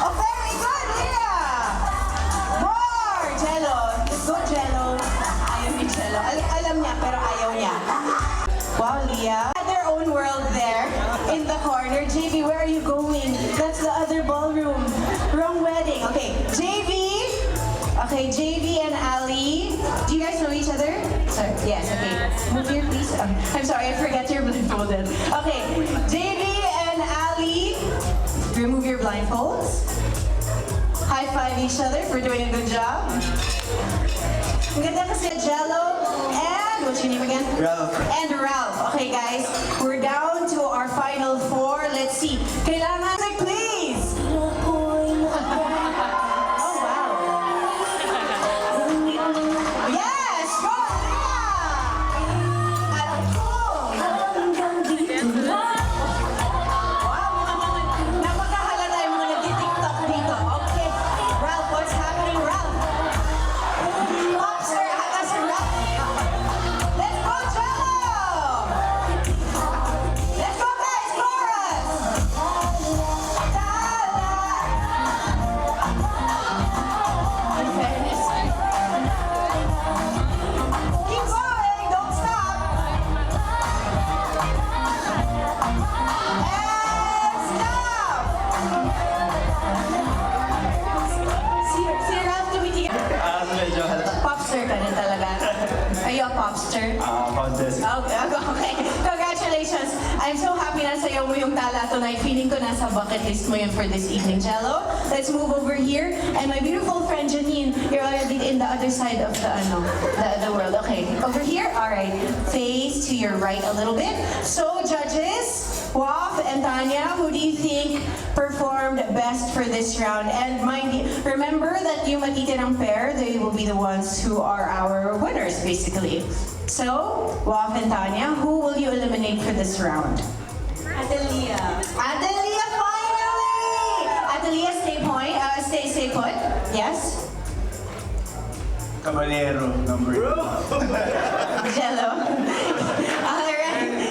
Oh, very good, Leah! More! Jello. Let's go, Jello. Ayaw ni Jello. Alam niya, pero ayaw niya. Wow, Leah. Their own world there in the corner. JB, where are you going? That's the other ballroom. Wrong wedding. Okay, JB. Okay, JB and Ali. Do you guys know each other? Sorry. Yes, okay. Move here, please. I'm sorry, I forgot your blindfolded. Okay, JB and Ali. Remove your blindfolds. High five each other for doing a good job. Ang ganda kasi Jello and what's your name again? Ralph. And Ralph. Okay guys, we're down to our final 4. Let's see. Kailangan music please. Oh wow. Yes, go napakahalata yung mga nag-tiktok dito. Okay. Ralph, what's happening, Ralph? Popstar, hatas Ralph. Let's go, Jello! Let's go, guys, chorus! In fairness. Keep going, don't stop. And stop! Si Ralph tumitingin. Medyo halata. Popstar ka rin talaga. Are you a popstar? Contest. Okay. Congratulations. I'm so happy na sa'yo mo yung tala tonight. Feeling ko nasa bucket list mo yun for this evening, Jello. Let's move over here. And my beautiful friend Janine, you're already in the other side of the world. Okay, over here. All right. Face to your right a little bit. So, judges, Waf and Tanya, who do you think performed best for this round? And remember that yung matitirang pair, they will be the ones who are our winners, basically. So, Waf and Tanya, who will you eliminate for this round? Adelia. Adelia, finally! Adelia, stay put. Yes? Caballero, number 2. Jello. Alright.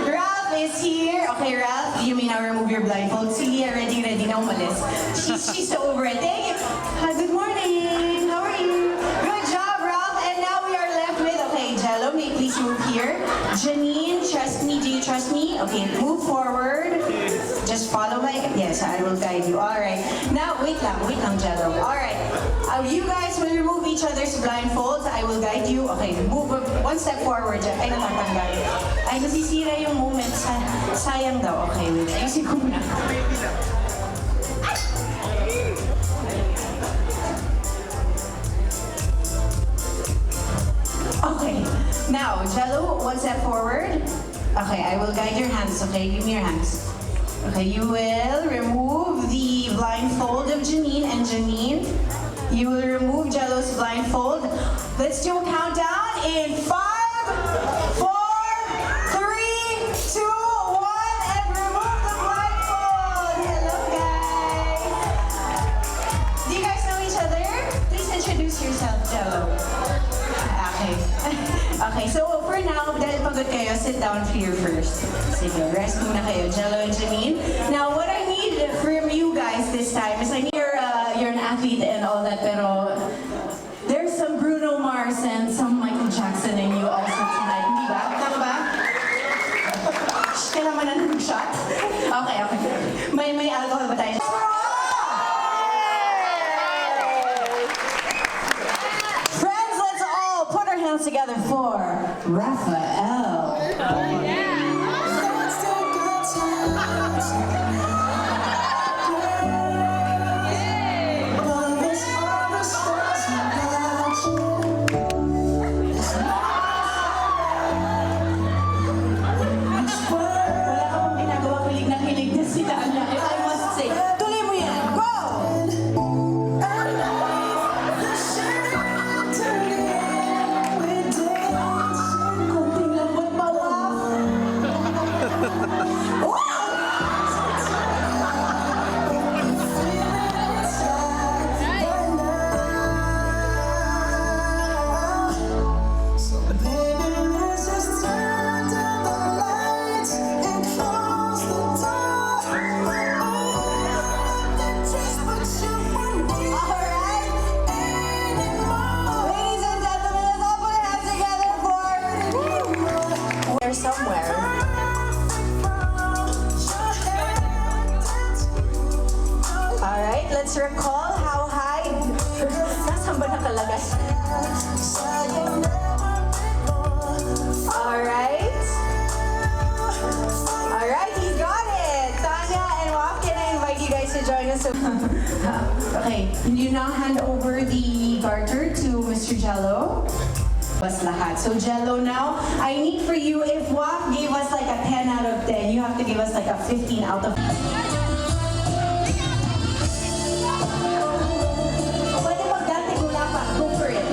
Ralph is here. Okay, Ralph, you may now remove your blindfold. Sige, ready na umalis. She's so over it. Thank you. Hi, good morning. How are you? Good job, Ralph. And now we are left with, okay, Jello, may you please move here. Janine, trust me. Do you trust me? Okay, move forward. Just follow my, yes, I will guide you. All right. Now, wait lang, Jello. All right. You guys will remove each other's blindfolds. I will guide you. Okay, move one step forward. Ay, natatanggal. Ay, nasisira yung moment. Sayang daw. Okay, wait. Ayusin ko muna. Okay. Now, Jello, one step forward. Okay, I will guide your hands. Okay, give me your hands. Okay, you will remove the blindfold of Janine, and Janine, you will remove Jello's blindfold. Let's do a countdown in 5, 4, 3, 2, 1, and remove the blindfold. Hello, guys. Do you guys know each other? Please introduce yourself, Jello. Okay. Okay, so for now, dahil pagod kayo, sit down here first. Sige, rest muna kayo, Jello and Janine. Now, what I need from you guys this time is I need you're an athlete and all that, pero there's some Bruno Mars and some Michael Jackson in you also tonight, di ba? Tama ba? Kailangan na ng shot? Okay, okay. May alcohol ba tayo? Friends, let's all put our hands together for Raphael. Somewhere. Alright, let's recall how high. Nasaan ba nakalagay? Alright. Alright, he's got it. Tanya and Wap, can I invite you guys to join us? Okay, you now hand over the garter to Mr. Jello. Was lahat. So Jello now, I need for you, if Wap gave us like a 10 out of 10, you have to give us like a 15 out of 10. Pwede magdante gula pa. Go for it.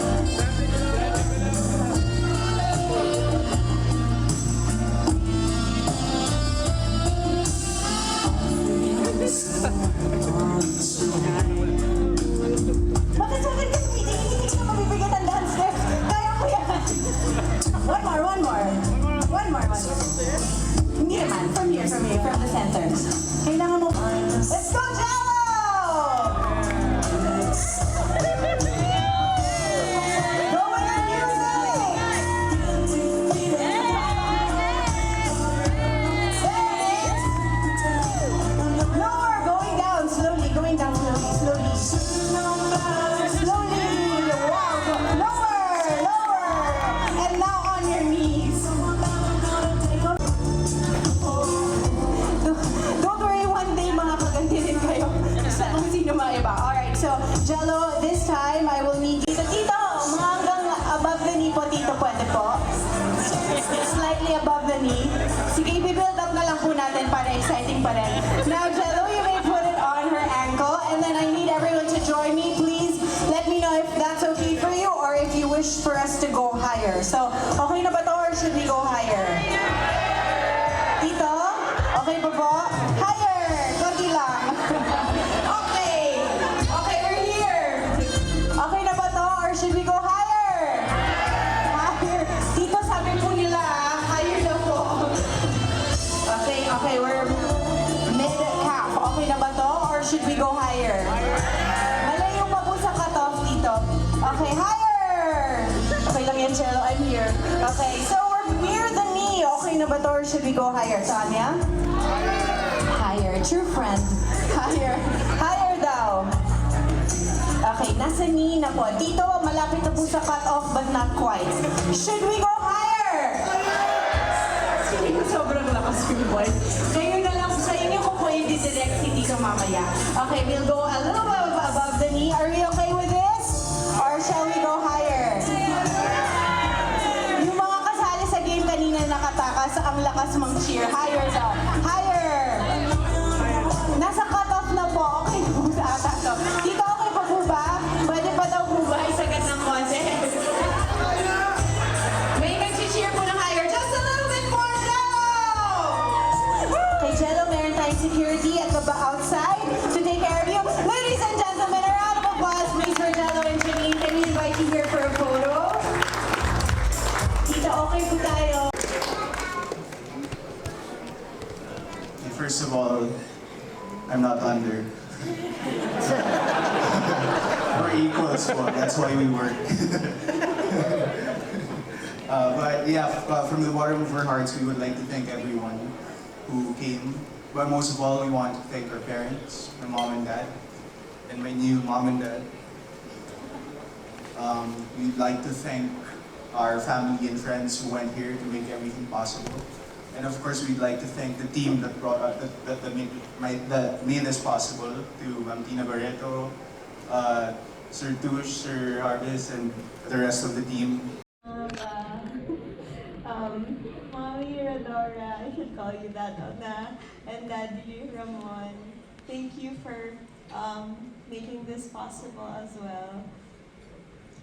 Bakit sa akin hindi ka mabibigyan ng dance steps? One more. Hindi naman. From here, from the center. Kailangan mo. Let's go, Jello! Go with the music! Lower, going down slowly. Slowly. Wow. Lower. And now on your knees. Don't worry, one day makakaganti din kayo sa kung sino maiba. Alright, so Jello, this time I will need you. Tito, mga hanggang above the knee po, Tito, pwede po. Slightly above the knee. Sige, i-build up na lang po natin para exciting pa rin. Now, Jello, you may put it on her ankle, and then I need everyone to join me. Please let me know if that's okay for you or if you wish for us to go higher. So, okay na ba to or should we go higher? Tito, okay pa po? Higher! Konti lang. Okay, we're here. Okay na ba to or should we go higher? Higher. Tito, sabi po nila, higher na po. Okay, we're mid-calf. Okay na ba to or should we go higher? Malayo pa po sa cutoff, Tito. Okay, higher! Okay lang yan, Jello. I'm here. Okay, so we're near the knee. Okay na ba to or should we go higher? Tanya? Higher. True friend. Higher. Higher daw. Okay, nasa knee na po. Tito, malapit na po sa cut-off but not quite. Should we go higher? Sobrang lakas yung voice. Ngayon na lang sa inyo kung pwede direct si Tito mamaya. Okay, we'll go a little bit above the knee. Are we okay with this? Or shall we go higher? Yung mga kasali sa game kanina nakatakas, ang lakas mang cheer. Higher daw. Higher! Nasa cut-off na po. Okay po sa ata to. Tito, okay pa po ba? Pwede pa daw po ba isagat ng konti? May nag-cheer po ng higher. Just a little bit more, Jello! Okay, Jello, meron tayong security at the outside to take care of you. Ladies and gentlemen, a round of applause please for Jello and Janine. Can we invite you here for a photo? Tita, okay po tayo. First of all, I'm not under. We're equals po. That's why we work. But yeah, from the bottom of our hearts, we would like to thank everyone who came. But most of all, we want to thank our parents, my mom and dad, and my new mom and dad. We'd like to thank our family and friends who went here to make everything possible. And of course, we'd like to thank the team that made this possible, to Ma'am Tina Barreto, Sir Tush, Sir Harvest, and the rest of the team. Mommy Rodora, I should call you that, Ona, and Daddy Ramon. Thank you for making this possible as well.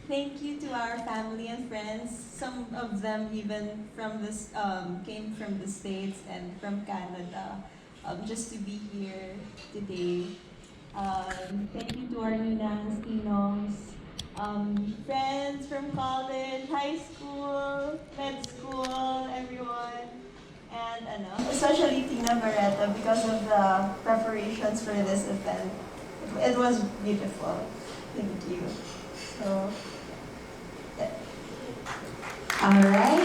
Thank you to our family and friends. Some of them even from this came from the States and from Canada, just to be here today. Thank you to our ninangs, tinongs, friends from college, high school, med school, everyone, and especially Tina Barreto because of the preparations for this event. It was beautiful. Thank you. So. All right.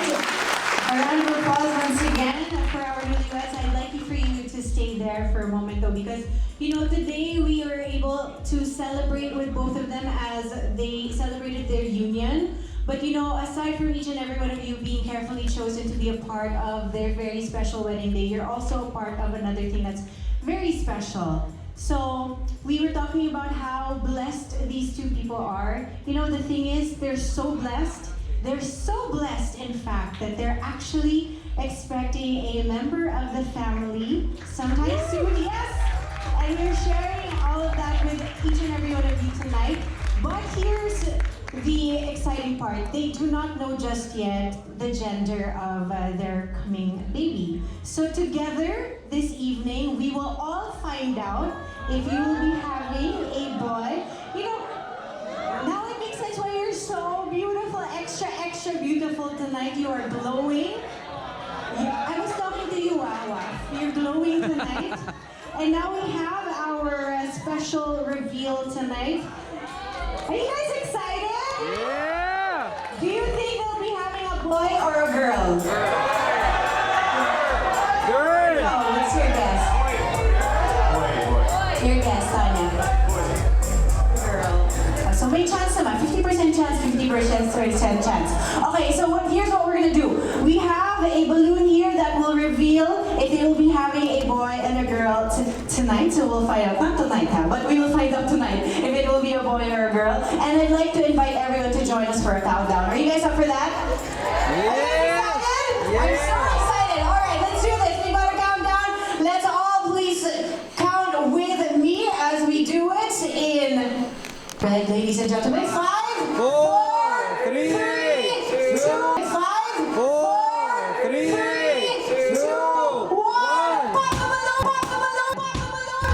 A round of applause once again for our newlyweds. I'd like for you to stay there for a moment though, because today we were able to celebrate with both of them as they celebrated their union. But aside from each and every one of you being carefully chosen to be a part of their very special wedding day, you're also a part of another thing that's very special. So we were talking about how blessed these two people are. The thing is, they're so blessed. They're so blessed, in fact, that they're actually expecting a member of the family sometime soon. Yes! And we're sharing all of that with each and every one of you tonight. But here's the exciting part. They do not know just yet the gender of their coming baby. So together, this evening, we will all find out if you will be having a boy. Now it makes sense why you're so beautiful, extra beautiful tonight. You are glowing. I was talking to you, Wawa. You're glowing tonight. And now we have our special reveal tonight. Are you guys excited? Yeah! Do you think they'll be having a boy or a girl? Girl! Oh, what's your guess? Your guess, Tanya. Girl. So may chance naman. 50% chance, 50% chance. Okay, so here's what we're gonna do. We have a balloon here that will reveal if they will be having a boy and a girl tonight. So we'll find out, not tonight, but we will find out tonight if it will be a boy or a girl. And I'd like to invite everyone to join us for a countdown. Are you guys up for that? Yeah! I'm so excited. All right, let's do this. We got a countdown. Let's all please count with me as we do it in, right, ladies and gentlemen, 5, 4, 3, 2, 5, 4, 3, 2, 1. Pop the balloon, pop the balloon, pop the balloon.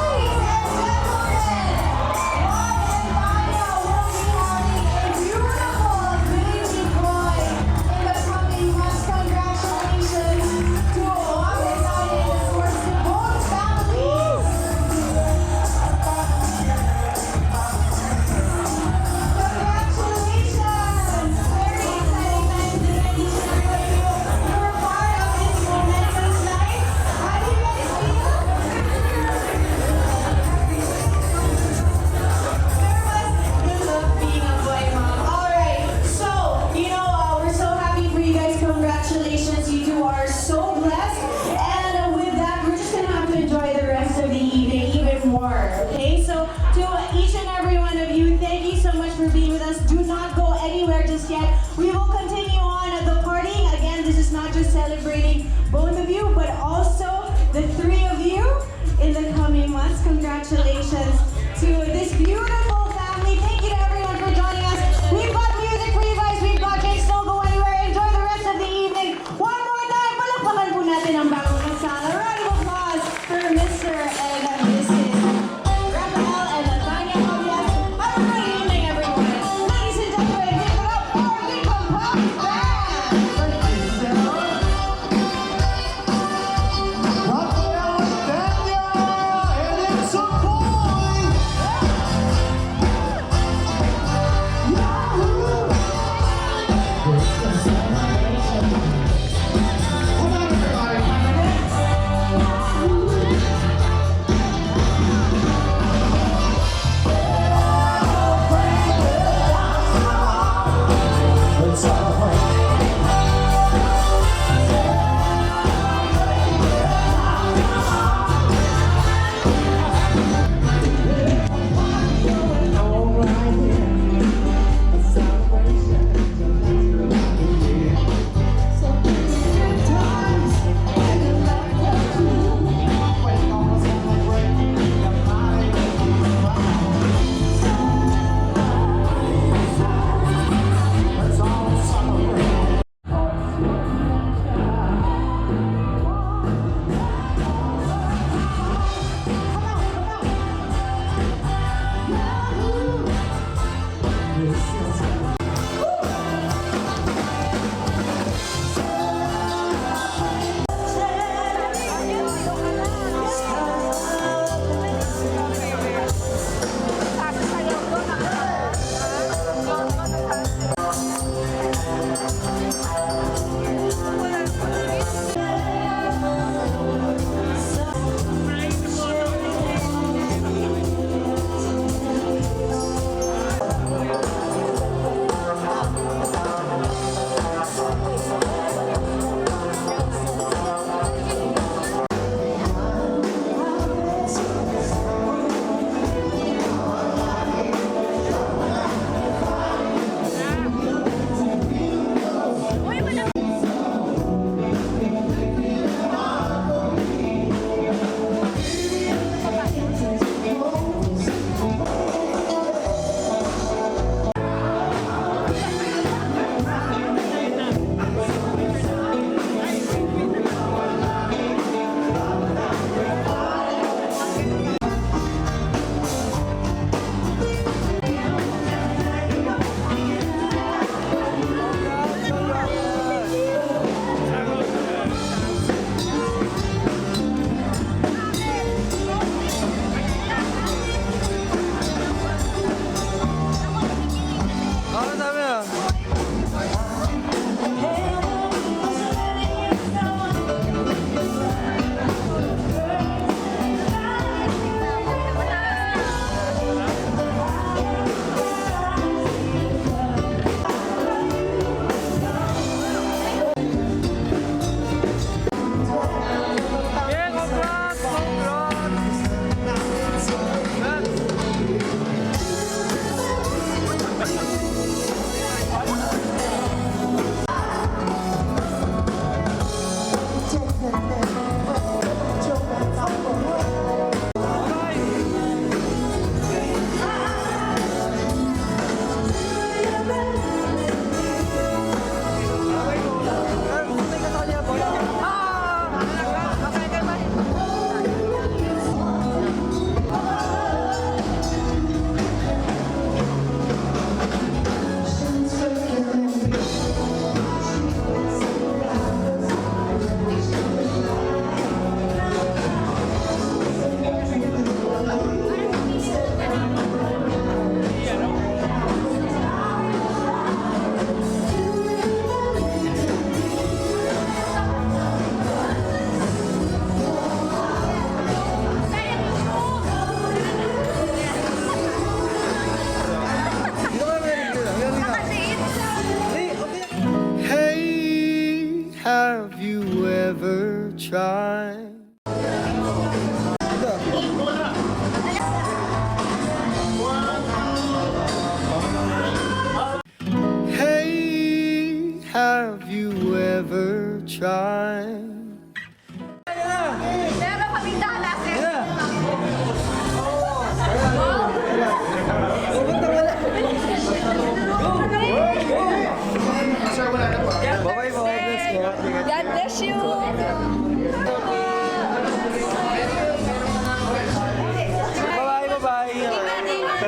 Ladies and gentlemen, Juan and Maya will be having a beautiful baby boy in the coming months. Congratulations to Juan and Maya and of course to both families. Congratulations! Very exciting time to get each and every one of you. You're a part of this momentous night. How do you guys feel? Good luck being a boy mom. Alright, so, we're so happy for you guys. Congratulations. You two are so blessed. And with that, we're just going to have to enjoy the rest of the evening even more. Okay, so to each and every one of you, thank you so much for being with us. Do not go anywhere just yet. We will continue on the partying. Again, this is not just celebrating both of you, but also the three of you in the coming months. Congratulations to this beautiful family. Thank you to everyone for joining us. We've got music for you guys. We've got drinks. Don't go anywhere. Enjoy the rest of the evening. One more time, palakpakan po natin ang bagong kasal. A round of applause for Mr. and Mrs. Raphael and Nathania. Have a great evening, everyone. Ladies and gentlemen, give it up for the Compound Band. Raphael and Nathania, and it's a boy!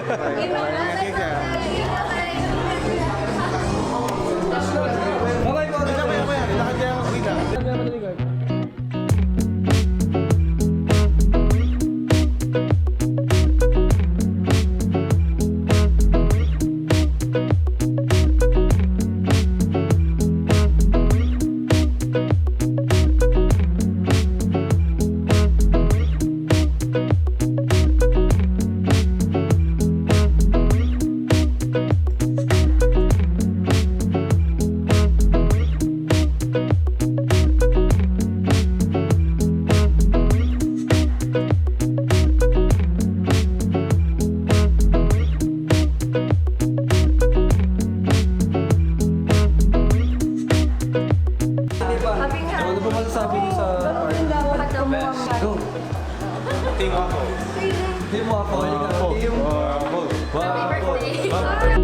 Bye-bye po. Lakad kayo magkita. Ano po masasabi niyo sa party? Go! Team ako. Team mo ako. Ako. Team. Ako. Happy birthday!